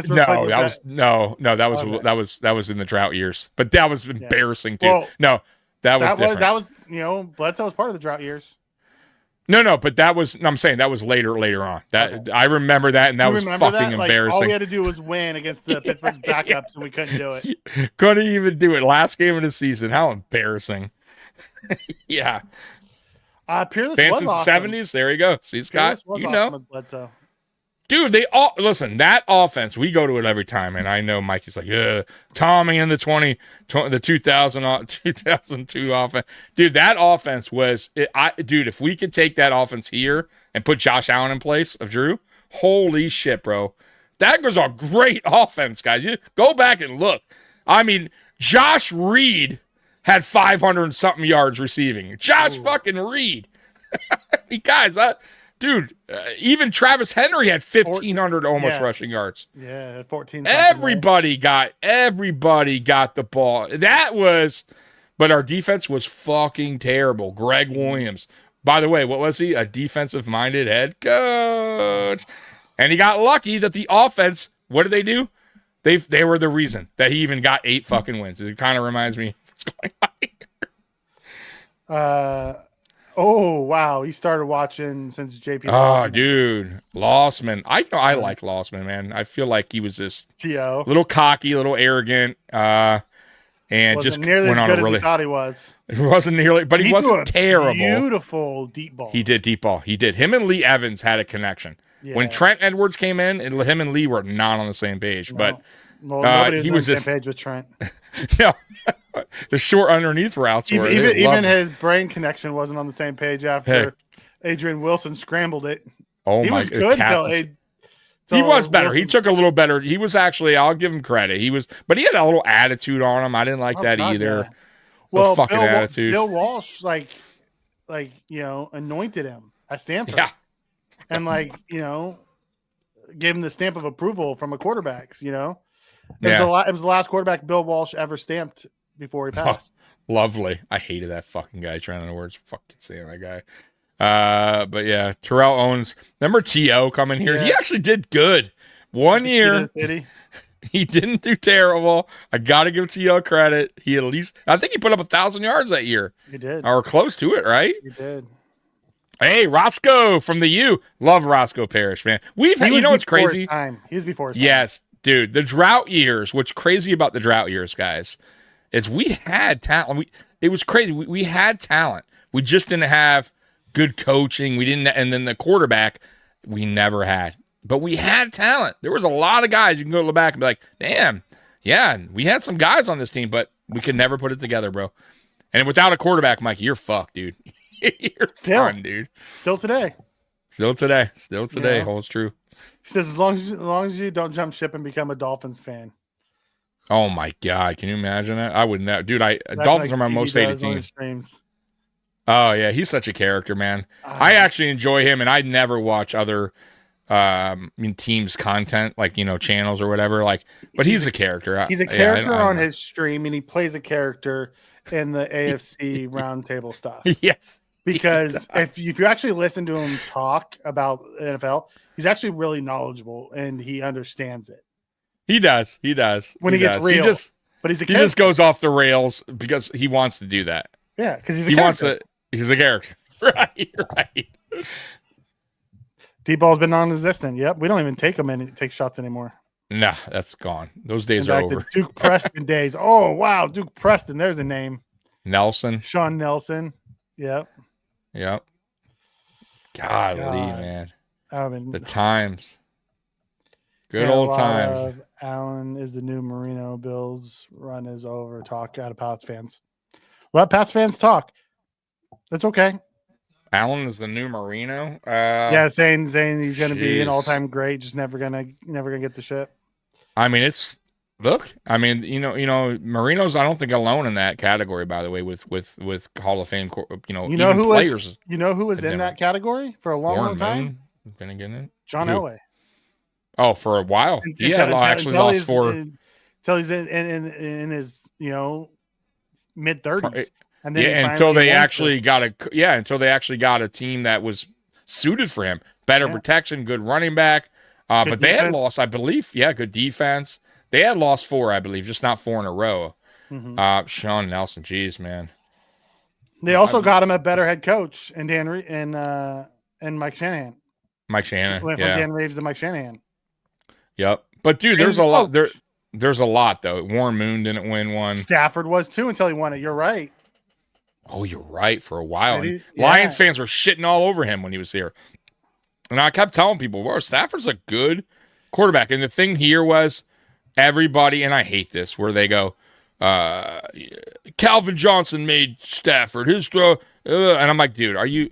No, that was in the drought years. But that was embarrassing too. Well, no, that was different. That was Bledsoe was part of the drought years. No, but I'm saying that was later on. I remember that, and that was fucking embarrassing. All we had to do was win against the Pittsburgh backups, and we couldn't do it. Couldn't even do it. Last game of the season. How embarrassing. Yeah. Peerless fans was in the awesome. 70s. There you go. See, Scott, you know. With Bledsoe. Dude, listen, that offense, we go to it every time, and I know Mikey's like, Tommy in the 2002 offense. Dude, that offense dude, if we could take that offense here and put Josh Allen in place of Drew, holy shit, bro. That was a great offense, guys. You go back and look. I mean, Josh Reed had 500 and something yards receiving. Josh fucking Reed. Guys, dude, even Travis Henry had 1,500 almost rushing yards. Yeah, 14. Everybody got the ball. But our defense was fucking terrible. Greg Williams. By the way, what was he? A defensive-minded head coach. And he got lucky that the offense, what did they do? They were the reason that he even got 8 fucking wins. It kind of reminds me of what's going on here. Oh, wow. He started watching since JP. Oh, dude. Lossman. I like Lossman, man. I feel like he was this little cocky, little arrogant, and wasn't just nearly went as on good a really. As he thought he was. It wasn't nearly, but he wasn't terrible. Beautiful deep ball. He did deep ball. He did. Him and Lee Evans had a connection. Yeah. When Trent Edwards came in, him and Lee were not on the same page. No. But nobody was on the same page with Trent. No, the short underneath routes were even his brain connection wasn't on the same page after Adrian Wilson scrambled it. Oh, he was good until he was better. Wilson. He took a little better. He was actually, I'll give him credit. But he had a little attitude on him. I didn't like that either. Well, fucking attitude. Bill Walsh, anointed him at Stanford. Yeah. And gave him the stamp of approval from a quarterback's, It was the last quarterback Bill Walsh ever stamped before he passed. Oh, lovely. I hated that fucking guy. Trying to words, fucking saying that guy. But yeah, Terrell Owens. Remember T.O. coming here? Yeah. He actually did good. 1 year. He didn't do terrible. I got to give T.O. credit. He at least, I think he put up 1,000 yards that year. He did. Or close to it, right? He did. Hey, Roscoe from the U. Love Roscoe Parrish, man. You know what's crazy? He was before his time. Yes, dude. The drought years, what's crazy about the drought years, guys, is we had talent. It was crazy. We had talent. We just didn't have good coaching. We didn't, and then the quarterback, we never had. But we had talent. There was a lot of guys you can go back and be like, damn, Yeah, and we had some guys on this team, but we could never put it together, bro. And without a quarterback, Mikey, you're fucked, dude. You're done, dude. Still today. Still today. Yeah. Holds true. He says as long as you don't jump ship and become a Dolphins fan. Oh my God, can you imagine that? I would never, dude. That's Dolphins like are my he most hated does on team. his streams. Oh yeah, he's such a character, man. I actually enjoy him, and I never watch other teams' content, like channels or whatever. Like, but he's a character. He's a character on his stream, and he plays a character in the AFC roundtable stuff. Yes, because if you actually listen to him talk about the NFL, he's actually really knowledgeable and he understands it. He does. When he gets real. But he just goes off the rails because he wants to do that. Yeah, because he's a character. He's a character. Right. D-ball's been non-existent. Yep, we don't even take shots anymore. Nah, that's gone. Those days are over. The Duke Preston days. Oh wow, Duke Preston. There's a name. Nelson. Sean Nelson. Yep. Golly, man. I mean, the times. Good old times. Allen is the new Marino. Bills run is over. Talk out of Pats fans. Let Pats fans talk. That's okay. Allen is the new Marino. Saying he's going to be an all-time great. Just never gonna get the shit. I mean, Marino's. I don't think alone in that category. By the way, with Hall of Fame, players. Who was in that category for a long time? Been again it. John Elway. Oh, for a while. He had actually lost 4 until he's in his mid-30s. And then until they actually got a team that was suited for him. Better protection, good running back. But they had lost, I believe. Yeah, good defense. They had lost 4, I believe, just not 4 in a row. Mm-hmm. Sean Nelson, geez, man. They also got him a better head coach and and Mike Shanahan. Dan Reeves and Mike Shanahan. Yep. But dude, there's a lot there's a lot though. Warren Moon didn't win one. Stafford was too until he won it. You're right. Oh, you're right. For a while. Lions fans were shitting all over him when he was here. And I kept telling people, well, Stafford's a good quarterback. And the thing here was everybody, and I hate this, where they go, Calvin Johnson made Stafford his throw. And I'm like, dude, are you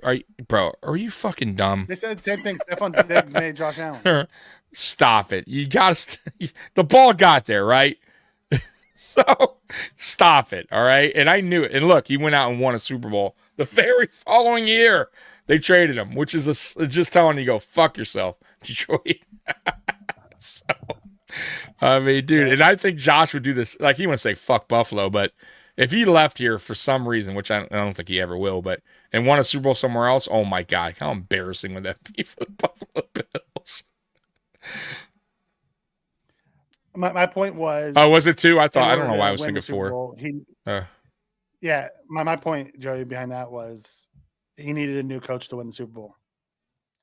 fucking dumb? They said the same thing. Stephon Diggs made Josh Allen. Stop it. You got the ball got there, right? So stop it. All right. And I knew it. And look, he went out and won a Super Bowl the very following year. They traded him, which is just telling you, go fuck yourself, Detroit. So, I mean, dude, and I think Josh would do this. Like, he wouldn't say fuck Buffalo, but if he left here for some reason, which I don't think he ever will, but and won a Super Bowl somewhere else, oh my God, how embarrassing would that be for the Buffalo Bills? My point was. Oh, was it 2? I don't know why I was thinking 4. Yeah, my point, Joey, behind that was he needed a new coach to win the Super Bowl.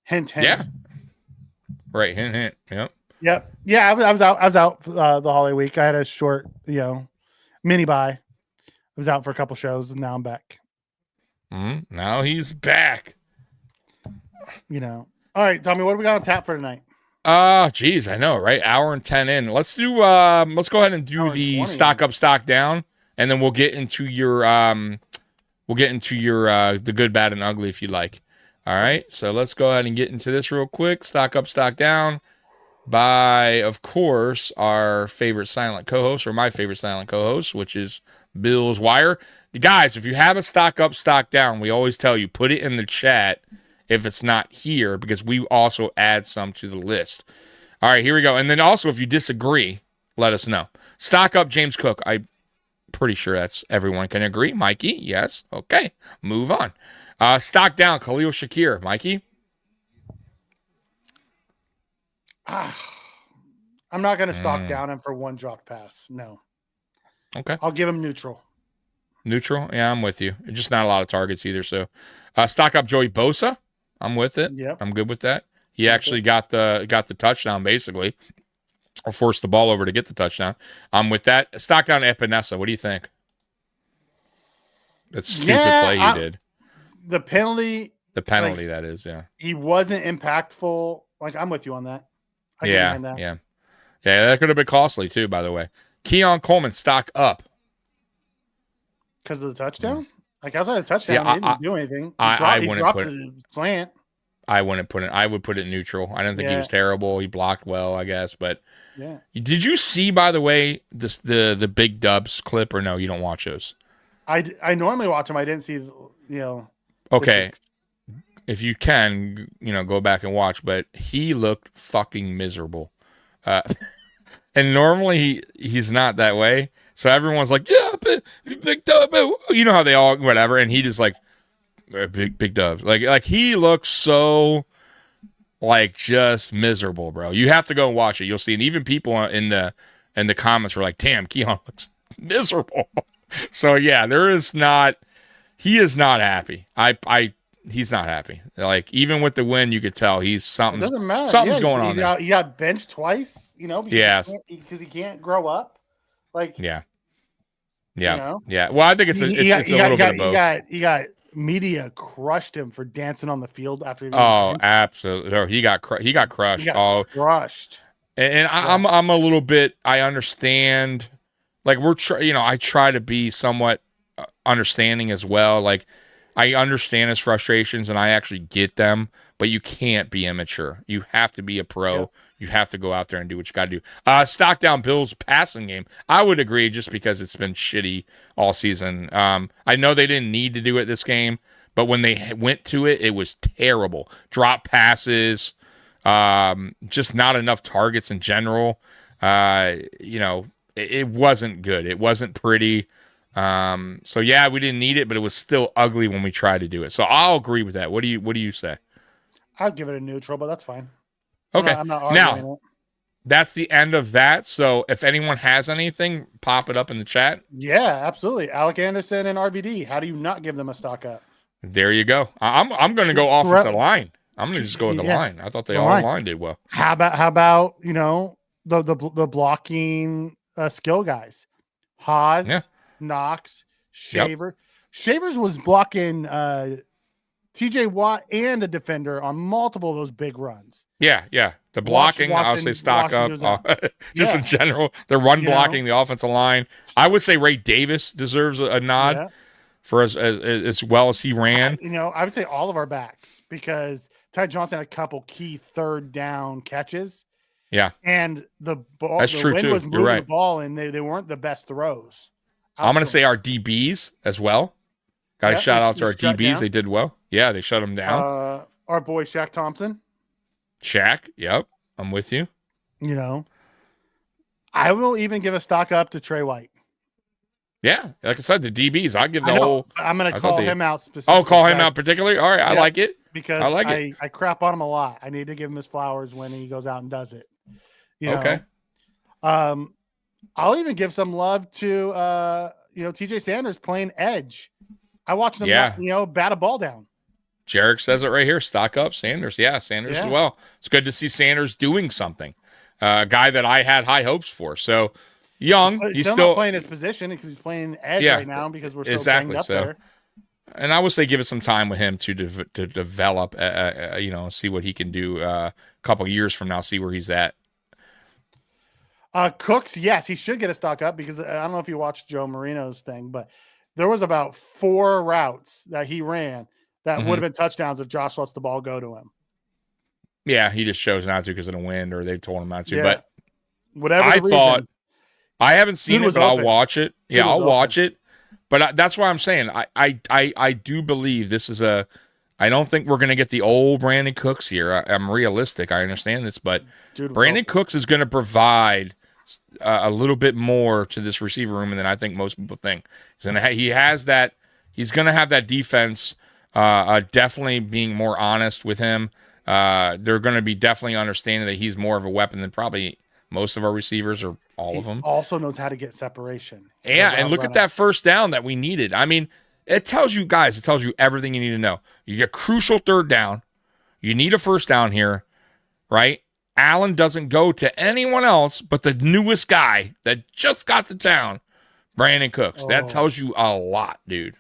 Hint, hint. Yeah. Right. Hint, hint. Yep. Yep. Yeah, I was out the holiday week. I had a short, mini bye. I was out for a couple shows, and now I'm back. Now he's back. All right, Tommy, what do we got on tap for tonight? Geez, I know, right? Hour and 10 in. Let's go ahead and do the stock up, stock down, and then we'll get into your the good, bad, and ugly if you like. All right, so let's go ahead and get into this real quick. Stock up, stock down by, of course, our favorite silent co-host, or my favorite silent co-host, which is Bill's Wire. Guys, if you have a stock up, stock down, we always tell you, put it in the chat if it's not here, because we also add some to the list. All right, here we go. And then also, if you disagree, let us know. Stock up, James Cook. I'm pretty sure that's everyone can agree. Mikey, yes. Okay, move on. Stock down, Khalil Shakir. Mikey? I'm not going to stock down him for one drop pass. No. Okay. I'll give him neutral. Neutral? Yeah, I'm with you. Just not a lot of targets either. So, stock up Joey Bosa. I'm with it. Yep. I'm good with that. He actually got the touchdown, basically, or forced the ball over to get the touchdown. I'm with that. Stock down Epinesa. What do you think? That stupid play he did. The penalty. The penalty, that is, yeah. He wasn't impactful. Like, I'm with you on that. Yeah, that could have been costly, too, by the way. Keon Coleman, stock up. Because of the touchdown? Like outside the touchdown, See, he didn't do anything. I He wouldn't dropped put the slant. I wouldn't put it. I would put it neutral. I didn't think he was terrible. He blocked well, I guess. But yeah. Did you see, by the way, the Big Dubs clip, or no? You don't watch those. I normally watch them. I didn't see, Okay, if you can, go back and watch. But he looked fucking miserable, and normally he's not that way. So everyone's like, "Yeah, Big Dub," you know how they all whatever, and he just like big Dubs. Like he looks so like just miserable, bro. You have to go and watch it. You'll see, and even people in the comments were like, "Damn, Keon looks miserable." So yeah, he is not happy. He's not happy. Like even with the win, you could tell something's going on there. He got benched twice, because he can't grow up. Like yeah. Well, I think it's a little bit of both. He got media crushed him for dancing on the field after. Absolutely. No, he got crushed. Crushed. And I'm a little bit. I understand. Like I try to be somewhat understanding as well. Like I understand his frustrations and I actually get them, but you can't be immature. You have to be a pro. Yep. You have to go out there and do what you got to do. Stock down Bills passing game. I would agree just because it's been shitty all season. I know they didn't need to do it this game, but when they went to it, it was terrible. Drop passes, just not enough targets in general. It wasn't good. It wasn't pretty. So yeah, we didn't need it, but it was still ugly when we tried to do it. So I'll agree with that. What do you say? I'd give it a neutral, but that's fine. Okay. I'm not arguing now, it. That's the end of that. So if anyone has anything, pop it up in the chat. Yeah, absolutely. Alec Anderson and RVD. How do you not give them a stock up? There you go. I'm going to go offensive line. I'm going to just go with the line. I thought the line did well. How about the blocking skill guys? Haas, Knox, Shaver. Yep. Shavers was blocking TJ Watt and a defender on multiple of those big runs. Yeah. The blocking, I'll say stock up. In general, the run blocking, the offensive line. I would say Ray Davis deserves a nod for as well as he ran. I would say all of our backs because Ty Johnson had a couple key third down catches. Yeah. And the ball, that's true wind too. was moving the ball, and they weren't the best throws. I'm going to say our DBs as well. Got to shout out to our DBs. They did well. Yeah, they shut them down. Our boy Shaq Thompson. Shaq, yep. I'm with you. I will even give a stock up to Trey White. Yeah, like I said, the DBs. I'll give the whole. I'm going to call him out specifically. Oh, call him out particularly? All right, I like it. Because I like it. I crap on him a lot. I need to give him his flowers when he goes out and does it. Okay. I'll even give some love to TJ Sanders playing edge. I watched him bat a ball down. Jarek says it right here. Stock up Sanders. Yeah, Sanders as well. It's good to see Sanders doing something. A guy that I had high hopes for. So young, he's still not playing his position because he's playing edge right now because we're so banged up there. And I would say give it some time with him to develop. See what he can do a couple years from now. See where he's at. Cooks, yes, he should get a stock up because I don't know if you watched Joe Marino's thing, but there was about 4 routes that he ran that would have been touchdowns if Josh lets the ball go to him. Yeah, he just chose not to because of the wind, or they told him not to. Yeah. But whatever. I haven't seen it, but I'll watch it. Yeah, I'll watch it. But that's why I'm saying I do believe this is I don't think we're going to get the old Brandon Cooks here. I'm realistic. I understand this, but Brandon Cooks is going to provide a little bit more to this receiver room than I think most people think. He has that. He's going to have that defense definitely being more honest with him. They're going to be definitely understanding that he's more of a weapon than probably most of our receivers or all of them. Also knows how to get separation. Yeah, and look at that first down that we needed. I mean, it tells you everything you need to know. You get crucial third down. You need a first down here, right? Allen doesn't go to anyone else but the newest guy that just got to town, Brandon Cooks. That tells you a lot, dude.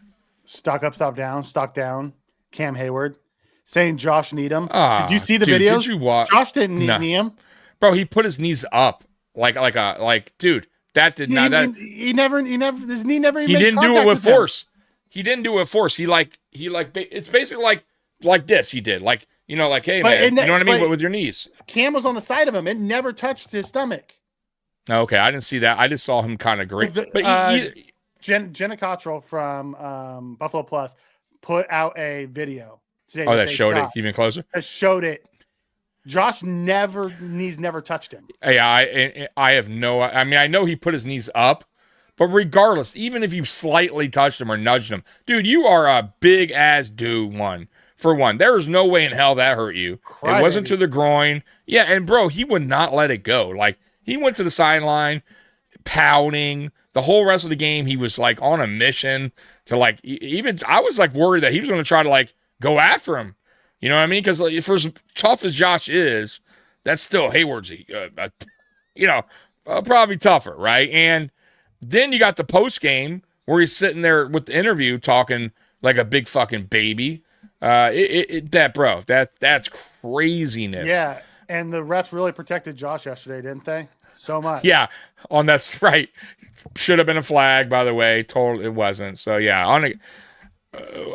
Stock up, stock down. Cam Hayward saying Josh need him. Did you see the videos? Did you watch? Josh didn't need him. Bro, he put his knees up like, dude, That did not. That He never. His knee never. Even he made didn't do it contact with him. force. He didn't do it with force. It's basically like this. He did like hey But man, it you know what I mean? but- But with your knees. Cam was on the side of him. It never touched his stomach. Okay, I didn't see that. I just saw him kind of great. But Jenna Cottrell from Buffalo Plus put out a video today. that showed it even closer. That showed it. Josh knees never touched him. Yeah, I have no. I mean, I know he put his knees up, but regardless, even if you slightly touched him or nudged him, dude, you are a big ass dude. For one, there is no way in hell that hurt you. It wasn't to the groin. Yeah, and bro, he would not let it go. Like he went to the sideline, pouting. The whole rest of the game, he was like on a mission to like. Even I was like worried that he was going to try to like go after him. You know what I mean? Because for as tough as Josh is, that's still Hayward's, probably tougher, right? And then you got the post game where he's sitting there with the interview talking like a big fucking baby. That's craziness. Yeah, and the refs really protected Josh yesterday, didn't they? So much. Yeah, that's right. Should have been a flag, by the way. Totally, it wasn't. So yeah,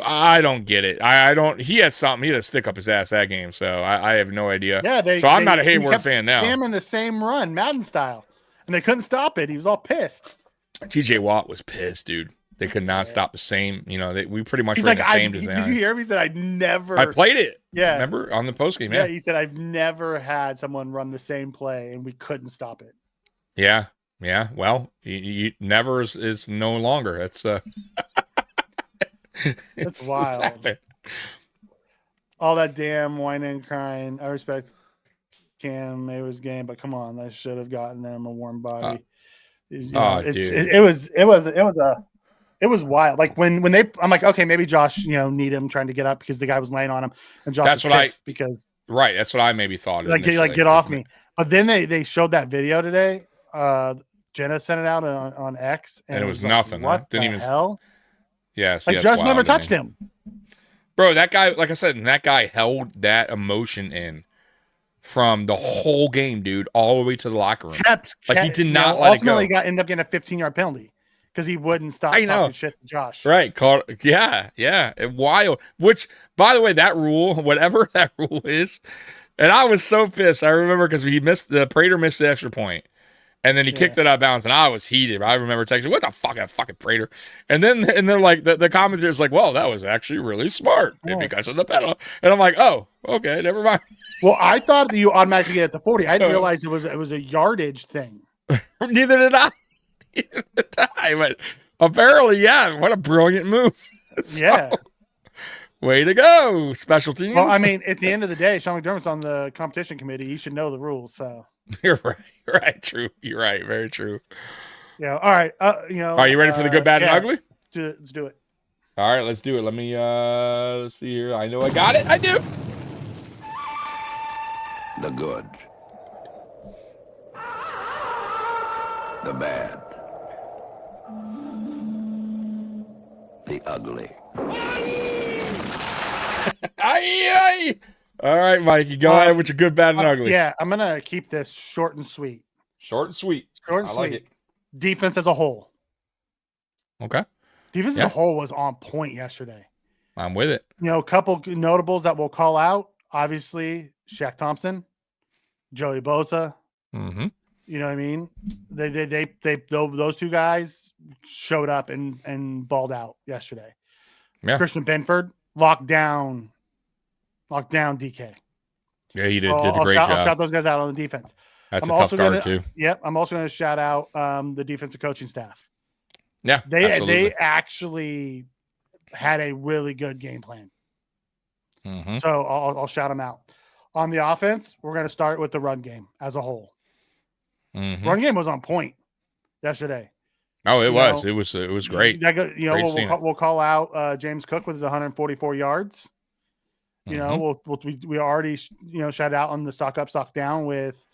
I don't get it. I don't. He had something. He had a stick up his ass that game. So I have no idea. Yeah, so I'm not a Hayward fan now. Him in the same run, Madden style, and they couldn't stop it. He was all pissed. TJ Watt was pissed, dude. They could not stop the same. We pretty much He's were like, in the same design. Did you hear him? He said, I played it. Yeah, remember on the post game. Yeah, he said I've never had someone run the same play and we couldn't stop it. Yeah. Well, you never is no longer. It's It's wild. All that damn whining and crying. I respect Cam Mayweather's game, but come on, I should have gotten them a warm body. Dude. It was wild. Like when they, I'm like, okay, maybe Josh, need him trying to get up because the guy was laying on him, and Josh. That's what because right. That's what I maybe thought. Like get off me. But then they showed that video today. Jenna sent it out on X, and it was like, nothing. What huh? Didn't the even hell? Yeah, like Josh never touched him. Bro, that guy, like I said, that guy held that emotion in from the whole game, dude, all the way to the locker room. He did not let it go. Ultimately, ended up getting a 15-yard penalty because he wouldn't stop talking shit to Josh. Right. Yeah. Wild. Which, by the way, that rule, whatever that rule is, and I was so pissed. I remember because Prater missed the extra point. And then he kicked it out of bounds, and I was heated. I remember texting, "What the fuck, a fucking Prater?" And they're like, the commentator's like, "Well, that was actually really smart because of the penalty." And I'm like, "Oh, okay, never mind." Well, I thought that you automatically get it to 40. I didn't realize it was a yardage thing. Neither did I. But apparently, yeah. What a brilliant move! Yeah. Way to go, special teams. Well, I mean, at the end of the day, Sean McDermott's on the competition committee. He should know the rules. So you're right. Right. True. You're right. Very true. Yeah. All right. Are you ready for the good, bad, and ugly? Let's do it. All right. Let's do it. Let me let's see here. I know I got it. I do. The good. The bad. The ugly. All right, Mikey, go ahead with your good, bad, and ugly. Yeah, I'm gonna keep this short and sweet. Short and sweet. Short and I sweet. like it. Defense as a whole. Okay. Defense as a whole was on point yesterday. I'm with it. A couple notables that we'll call out. Obviously, Shaq Thompson, Joey Bosa. Mm-hmm. You know what I mean? Those two guys showed up and balled out yesterday. Yeah. Christian Benford locked down DK. Yeah, he did a great job. I'll shout those guys out on the defense. That's a tough guard too. Yep. I'm also going to shout out the defensive coaching staff. Yeah, they actually had a really good game plan. Mm-hmm. So I'll shout them out. On the offense, we're going to start with the run game as a whole. Mm-hmm. Run game was on point yesterday. Oh, it was. It was great. We'll call out James Cook with his 144 yards. We already shout out on the stock up, stock down with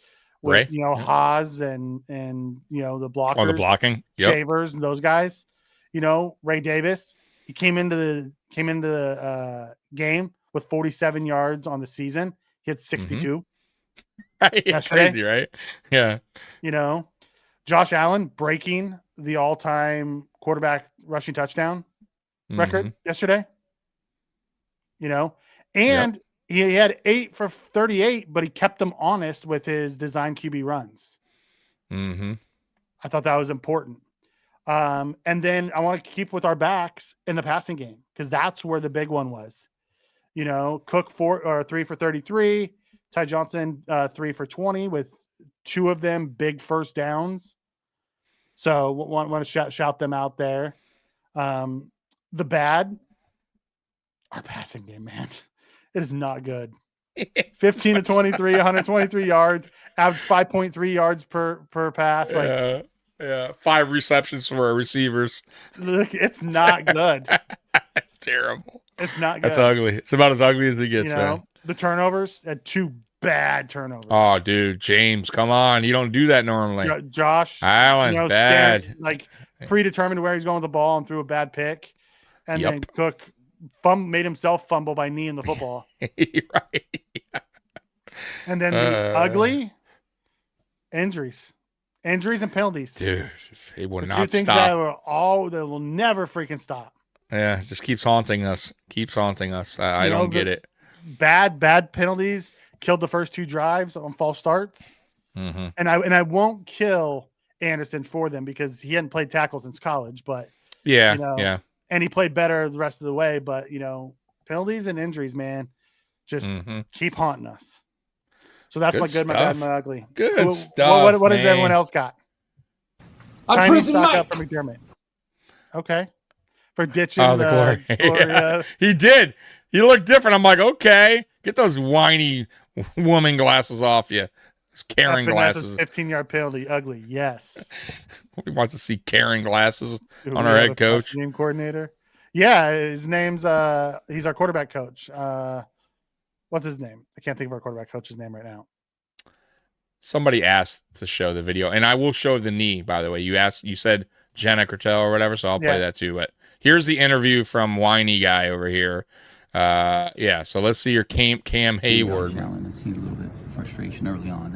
Ray. Haas and the blockers. Oh, the blocking. Yep. Shavers and those guys. Ray Davis. He came into the game with 47 yards on the season. He had 62. That's crazy, right? Yeah. Josh Allen breaking the all-time quarterback rushing touchdown record yesterday. And he had 8 for 38, but he kept them honest with his design QB runs. Mm-hmm. I thought that was important. And then I want to keep with our backs in the passing game because that's where the big one was. Cook 3 for 33, Ty Johnson 3 for 20 with 2 of them big first downs. So want to shout them out there. The bad, our passing game, man, it is not good. 15 to 23, 123 yards, average 5.3 yards per pass. Yeah, 5 receptions for our receivers. Look, it's not good. Terrible. It's not good. That's ugly. It's about as ugly as it gets, man. The turnovers had 2 bad turnovers. Oh, dude, James, come on. You don't do that normally. Josh Allen, bad. Predetermined where he's going with the ball and threw a bad pick. And then Cook made himself fumble by kneeing the football. Right. And then the ugly injuries and penalties. Dude, they will the not 2 things stop. That will never freaking stop. Yeah, just keeps haunting us. I don't get it. Bad penalties killed the first 2 drives on false starts. Mm-hmm. And I won't kill Anderson for them because he hadn't played tackle since college, but yeah. And he played better the rest of the way, but penalties and injuries, man, just keep haunting us. So that's my good, my bad, my ugly. Good stuff. What does everyone else got? Chinese stock up for McDermott. Okay. For ditching the glory. Yeah. He did. He looked different. I'm like, okay, get those whiny woman glasses off you. Those Karen glasses. 15-yard penalty. Ugly. Yes. He wants to see Karen glasses on our head coach. Team coordinator. Yeah, his name's he's our quarterback coach. What's his name? I can't think of our quarterback coach's name right now. Somebody asked to show the video, and I will show the knee, by the way. You said Jenna Cortell or whatever, so I'll play that too. But here's the interview from whiny guy over here. So let's see your Cam Hayward. I've seen a little bit of frustration early on.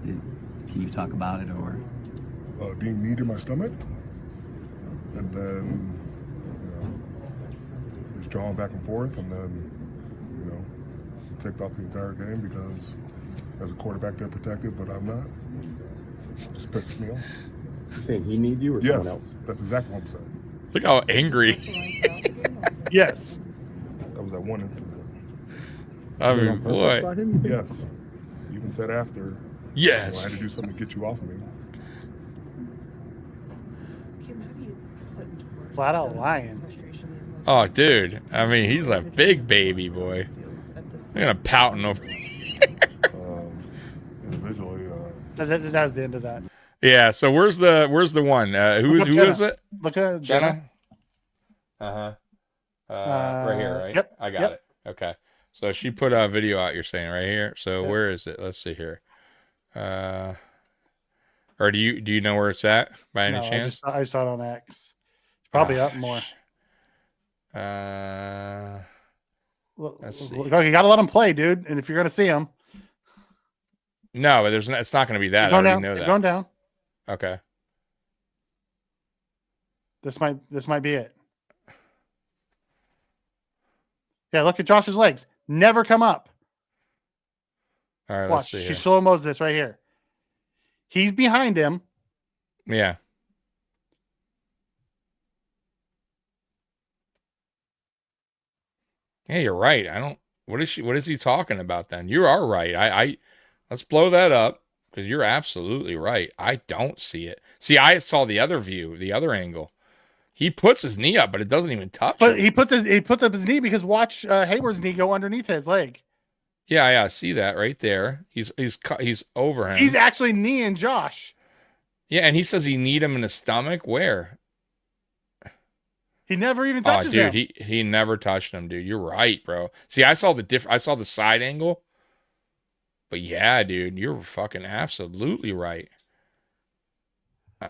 Can you talk about it or? Being knee to my stomach, and then just drawing back and forth, and then ticked off the entire game because as a quarterback they're protected, but I'm not. It just pisses me off. You're saying he needs you or someone else? That's exactly what I'm saying. Look how angry. Yes. That was that one incident. I mean, boy. Yes. You even said after. Yes. I had to do something to get you off of me. Flat out lying. Oh, dude. I mean, he's a big baby boy. I'm gonna pouting over. Individually. That was the end of that. Yeah. So where's the one? Who is it? Look at Jenna. Right here, right? Yep. I got it. Okay. So she put a video out. You're saying right here. So where is it? Let's see here. Or do you know where it's at by any chance? I saw it on X. Probably up more. Let's see. You gotta let them play, dude. And if you're gonna see them, no, but it's not gonna be that. I already know that. Going down. Okay. This might be it. Yeah, look at Josh's legs. Never come up. All right, watch. Let's see. She slow-mo's this right here. He's behind him. Yeah. Yeah, you're right. What is he talking about then? You are right. Let's blow that up because you're absolutely right. I don't see it. See, I saw the other view, the other angle. He puts his knee up, but it doesn't even touch him. He puts up his knee because watch Hayward's knee go underneath his leg. Yeah, I see that right there. He's over him. He's actually kneeing Josh. Yeah, and he says he kneed him in the stomach. Where? He never even touches him. Dude, he never touched him, dude. You're right, bro. See, I saw the side angle. But yeah, dude, you're fucking absolutely right.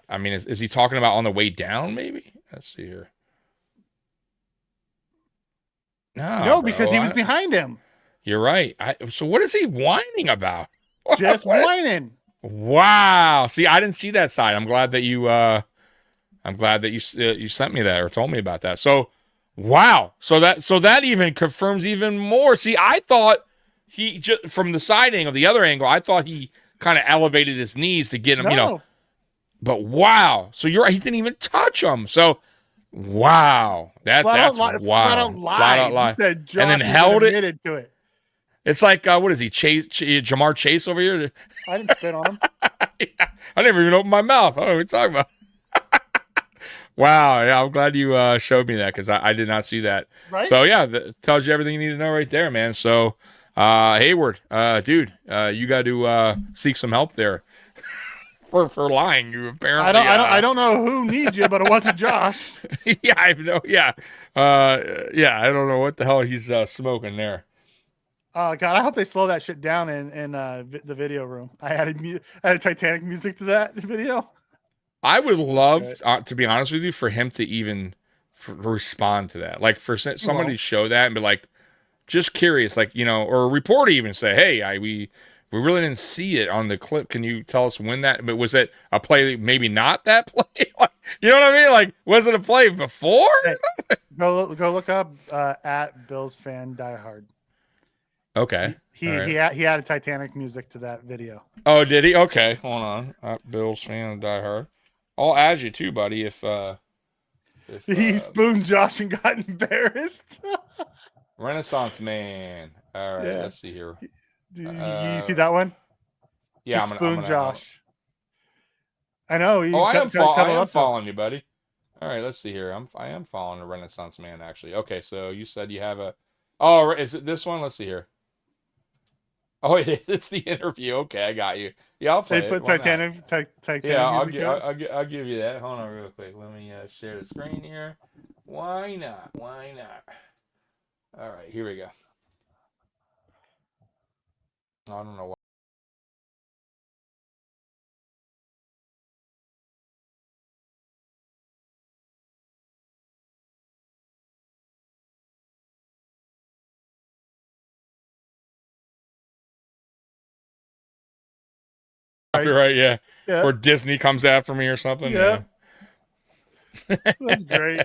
I mean, is he talking about on the way down, maybe? Let's see here. No, because he was behind him. You're right. So what is he whining about? Just whining. Wow. See, I didn't see that side. I'm glad that you you sent me that or told me about that. So, wow. So that even confirms even more. See, I thought he just from the side angle, the other angle, I thought he kind of elevated his knees to get him, But wow. So you're right, he didn't even touch him. So wow. That's wow. Flat out lie. He said Josh and then held admitted to it. It's like what is he? Jamar Chase over here? I didn't spit on him. Yeah, I never even opened my mouth. I don't know what you're talking about. Wow, yeah, I'm glad you showed me that because I did not see that. Right? So yeah, that tells you everything you need to know right there, man. So Hayward, dude, you got to seek some help there for lying. You apparently I don't know who needs you, but it wasn't Josh. Yeah, I know. Yeah, I don't know what the hell he's smoking there. Oh God, I hope they slow that shit down in the video room. I added Titanic music to that video. I would love, to be honest with you, for him to even respond to that. Like for somebody to show that and be like, just curious, like, or a reporter even say, hey, we really didn't see it on the clip. Can you tell us when that, but was it a play, maybe not that play? Like, you know what I mean? Like, was it a play before? Hey, go look up at Bills fan diehard. Okay. He added Titanic music to that video. Oh, did he? Okay. Hold on. Bills fan diehard. I'll add you too, buddy. If he spooned Josh and got embarrassed. Renaissance man. All right, let's see here. You see that one? Yeah, I'm gonna Josh. I know. I am following you, buddy. All right, let's see here. I am following the Renaissance man actually. Okay, so you said you have a. Oh, is it this one? Let's see here. Oh, it's the interview. Okay, I got you. Yeah, I'll play it. They put Titanic yeah, music I'll give you that. Hold on real quick. Let me share the screen here. Why not? Why not? All right, here we go. I don't know why. Right, yeah. Or Disney comes after me or something. Yeah. That's great.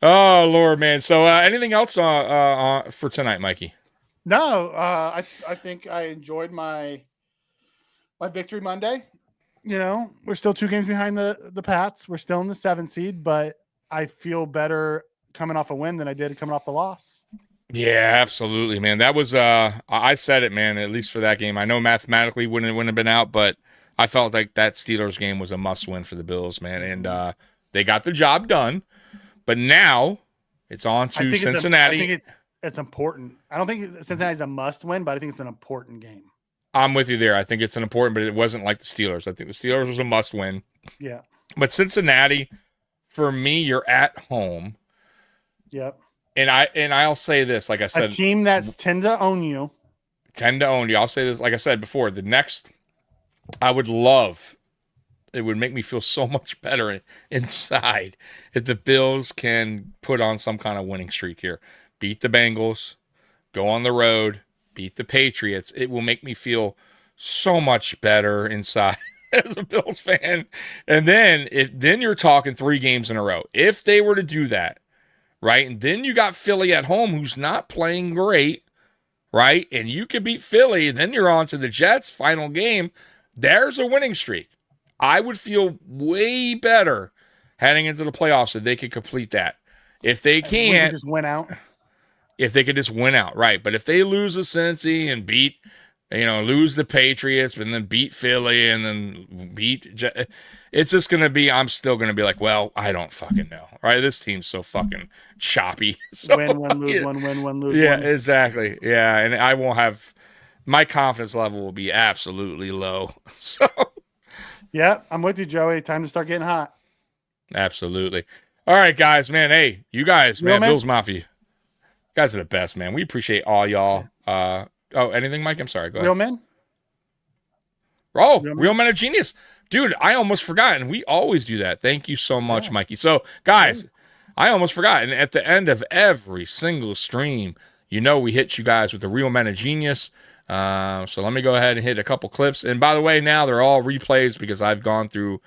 Oh Lord, man. So anything else for tonight, Mikey? No, I think I enjoyed my victory Monday. We're still 2 games behind the Pats. We're still in the 7th seed, but I feel better coming off a win than I did coming off the loss. Yeah, absolutely, man. That was I said it, man, at least for that game. I know mathematically wouldn't have been out, but I felt like that Steelers game was a must-win for the Bills, man. And they got the job done. But now it's on to Cincinnati. I think it's important. I don't think Cincinnati's a must-win, but I think it's an important game. I'm with you there. I think it's an important, but it wasn't like the Steelers. I think the Steelers was a must-win. Yeah. But Cincinnati, for me, you're at home. Yep. And I'll say this, like I said, a team that's tend to own you. I'll say this, like I said before, the next, I would love, it would make me feel so much better inside if the Bills can put on some kind of winning streak here. Beat the Bengals, go on the road, beat the Patriots. It will make me feel so much better inside as a Bills fan. And then you're talking 3 games in a row. If they were to do that, right? And then you got Philly at home, who's not playing great, right? And you could beat Philly, then you're on to the Jets, final game. There's a winning streak. I would feel way better heading into the playoffs if they could complete that. If they can't, just win out. If they could just win out, right? But if they lose to Cincy and beat, lose the Patriots and then beat Philly and then it's just going to be, I'm still going to be like, well, I don't fucking know. All right. This team's so fucking choppy. So, win, lose, win, lose. Yeah, exactly. Yeah. And I won't have, my confidence level will be absolutely low. So, yeah, I'm with you, Joey. Time to start getting hot. Absolutely. All right, guys, man. Hey, you guys, man, Bills Mafia. You guys are the best, man. We appreciate all y'all. Anything, Mike? I'm sorry. Go ahead. Real men? Oh, Real Men of Genius. Dude, I almost forgot, and we always do that. Thank you so much, Mikey. So, guys, I almost forgot. And at the end of every single stream, we hit you guys with the Real Men of Genius. So let me go ahead and hit a couple clips. And by the way, now they're all replays because I've gone through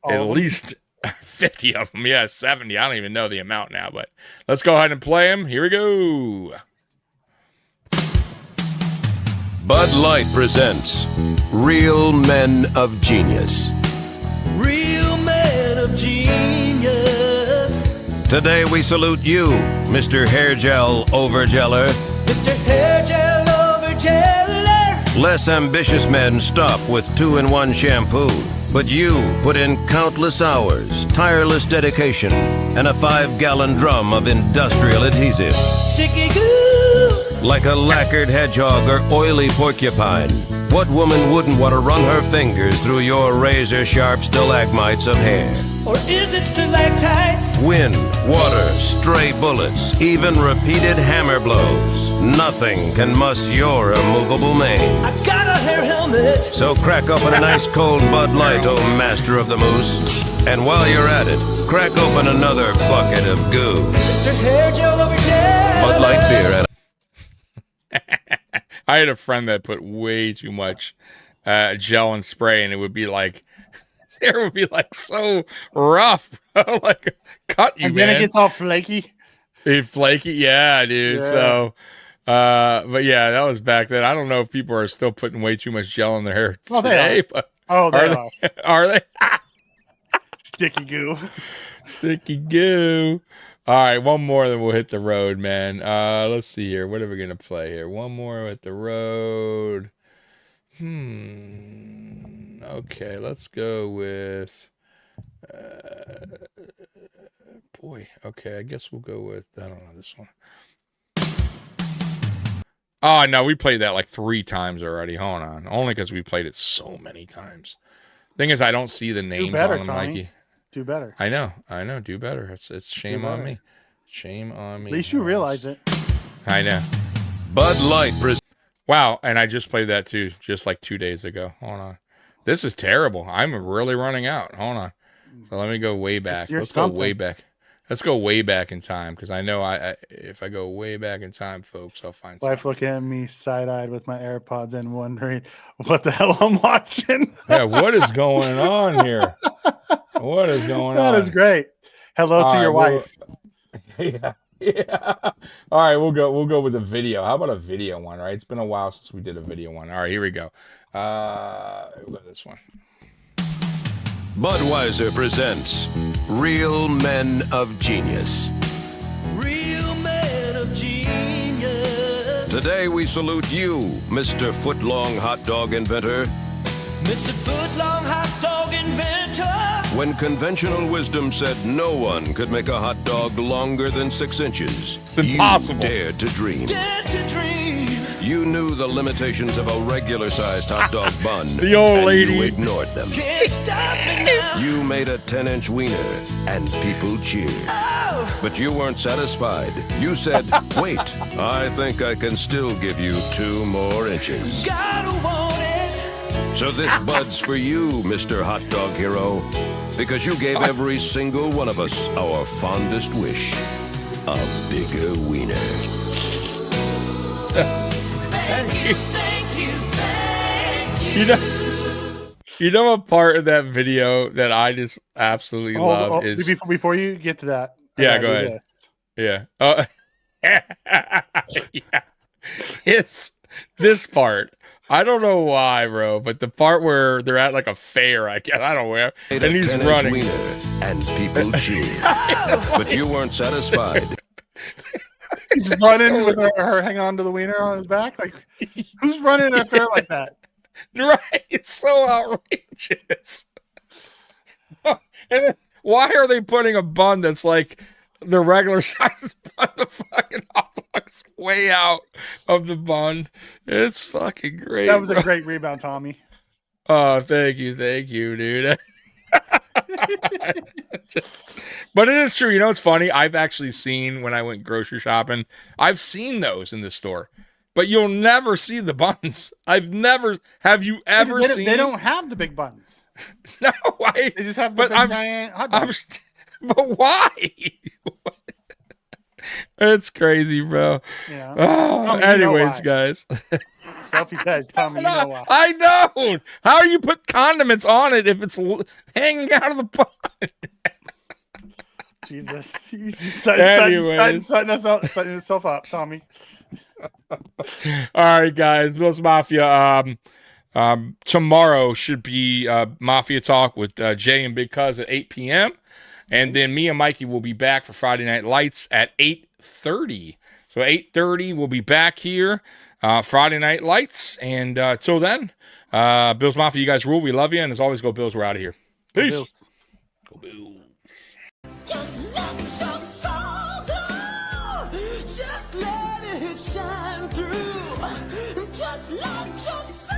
at least 50 of them. Yeah, 70. I don't even know the amount now, but let's go ahead and play them. Here we go. Bud Light presents Real Men of Genius. Real man of genius. Today we salute you, Mr. Hair Gel Overgeller. Mr. Hair Gel Overgeller. Less ambitious men stop with 2-in-1 shampoo. But you put in countless hours, tireless dedication, and a 5-gallon drum of industrial adhesive. Sticky goo. Like a lacquered hedgehog or oily porcupine, what woman wouldn't want to run her fingers through your razor-sharp stalagmites of hair? Or is it stalactites? Wind, water, stray bullets, even repeated hammer blows. Nothing can muss your immovable mane. I got a hair helmet. So crack open an ice cold Bud Light, oh master of the moose. And while you're at it, crack open another bucket of goo. Mr. Hair Gel Overgeller. Bud Light beer and I had a friend that put way too much gel and spray, and it would be like, his hair would be like so rough, bro. Like cut you, And man. then it gets all flaky. Flaky, yeah, dude. Yeah. So, but yeah, that was back then. I don't know if people are still putting way too much gel in their hair Oh, they today, are. but Oh, they are. are they? Sticky goo. Sticky goo. All right, one more, then we'll hit the road, man. Let's see here. What are we gonna play here? One more at the road. Okay, let's go with. Boy. Okay, I guess we'll go with. I don't know this one. Oh no, we played that like 3 times already. Hold on, only because we played it so many times. Thing is, I don't see the names better, on them, Tommy. Mikey. Do better. I know. Do better. It's shame on me. Shame on me. At least you realize it. I know. Bud Light presents. Wow, and I just played that too, just like 2 days ago. Hold on. This is terrible. I'm really running out. Hold on. So let me go way back. You're Let's go way something. back. Let's go way back in time, because I know I if I go way back in time, folks, I'll find something. Wife looking at me side-eyed with my AirPods and wondering what the hell I'm watching. Yeah, what is going on here? What is going on? That is great. Hello All to your right, wife. Yeah. All right, we'll go with a video. How about a video one? Right, it's been a while since we did a video one. All right, here we go. We'll go this one. Budweiser presents Real Men of Genius. Real man of genius. Today we salute you, Mr. Footlong Hot Dog Inventor. Mr. Footlong Hot Dog Inventor. When conventional wisdom said no one could make a hot dog longer than 6 inches, It's impossible. You dared to dream. Dare to dream. You knew the limitations of a regular-sized hot dog bun. The old and lady. you ignored them. Can't stop me now. You made a 10-inch wiener, and people cheered. Oh. But you weren't satisfied. You said, wait, I think I can still give you 2 more inches. Gotta want it. So this bud's for you, Mr. Hot Dog Hero, because you gave every single one of us our fondest wish, a bigger wiener. You know a part of that video that I just absolutely love is Before you get to that. I Yeah, gotta go do ahead. this. yeah. It's this part. I don't know why, bro, but the part where they're at like a fair, I guess, I don't know, and Made a he's 10-inch running. wiener, and people cheered. But you weren't satisfied. He's running with her hanging on to the wiener on his back. Like, who's running in a fair like that? Right? It's so outrageous. And then, why are they putting a bun that's like the regular size bun? The fucking hot dog's way out of the bun. It's fucking great. That was a bro. great rebound, Tommy. Oh, thank you, dude. But it is true. You know, it's funny. I've actually seen when I went grocery shopping, I've seen those in the store, but you'll never see the buns. Have you ever seen? They don't have the big buns. No, They just have the big giant hot dogs. But why? It's crazy, bro. Yeah. Oh, Tommy, you know anyways, why. guys. hope you guys tell me you know why. I don't. How do you put condiments on it if it's hanging out of the pot? Jesus. Anyways. Setting yourself up, Tommy. All right, guys. Bill's Mafia. Tomorrow should be Mafia Talk with Jay and Big Cuz at 8 p.m. And then me and Mikey will be back for Friday Night Lights at 8:30. So 8:30, we'll be back here, Friday Night Lights. And till then, Bills Mafia, you guys rule. We love you. And as always, go Bills. We're out of here. Peace. Go Bills. Just let your soul go. Just let it shine through. Just let your soul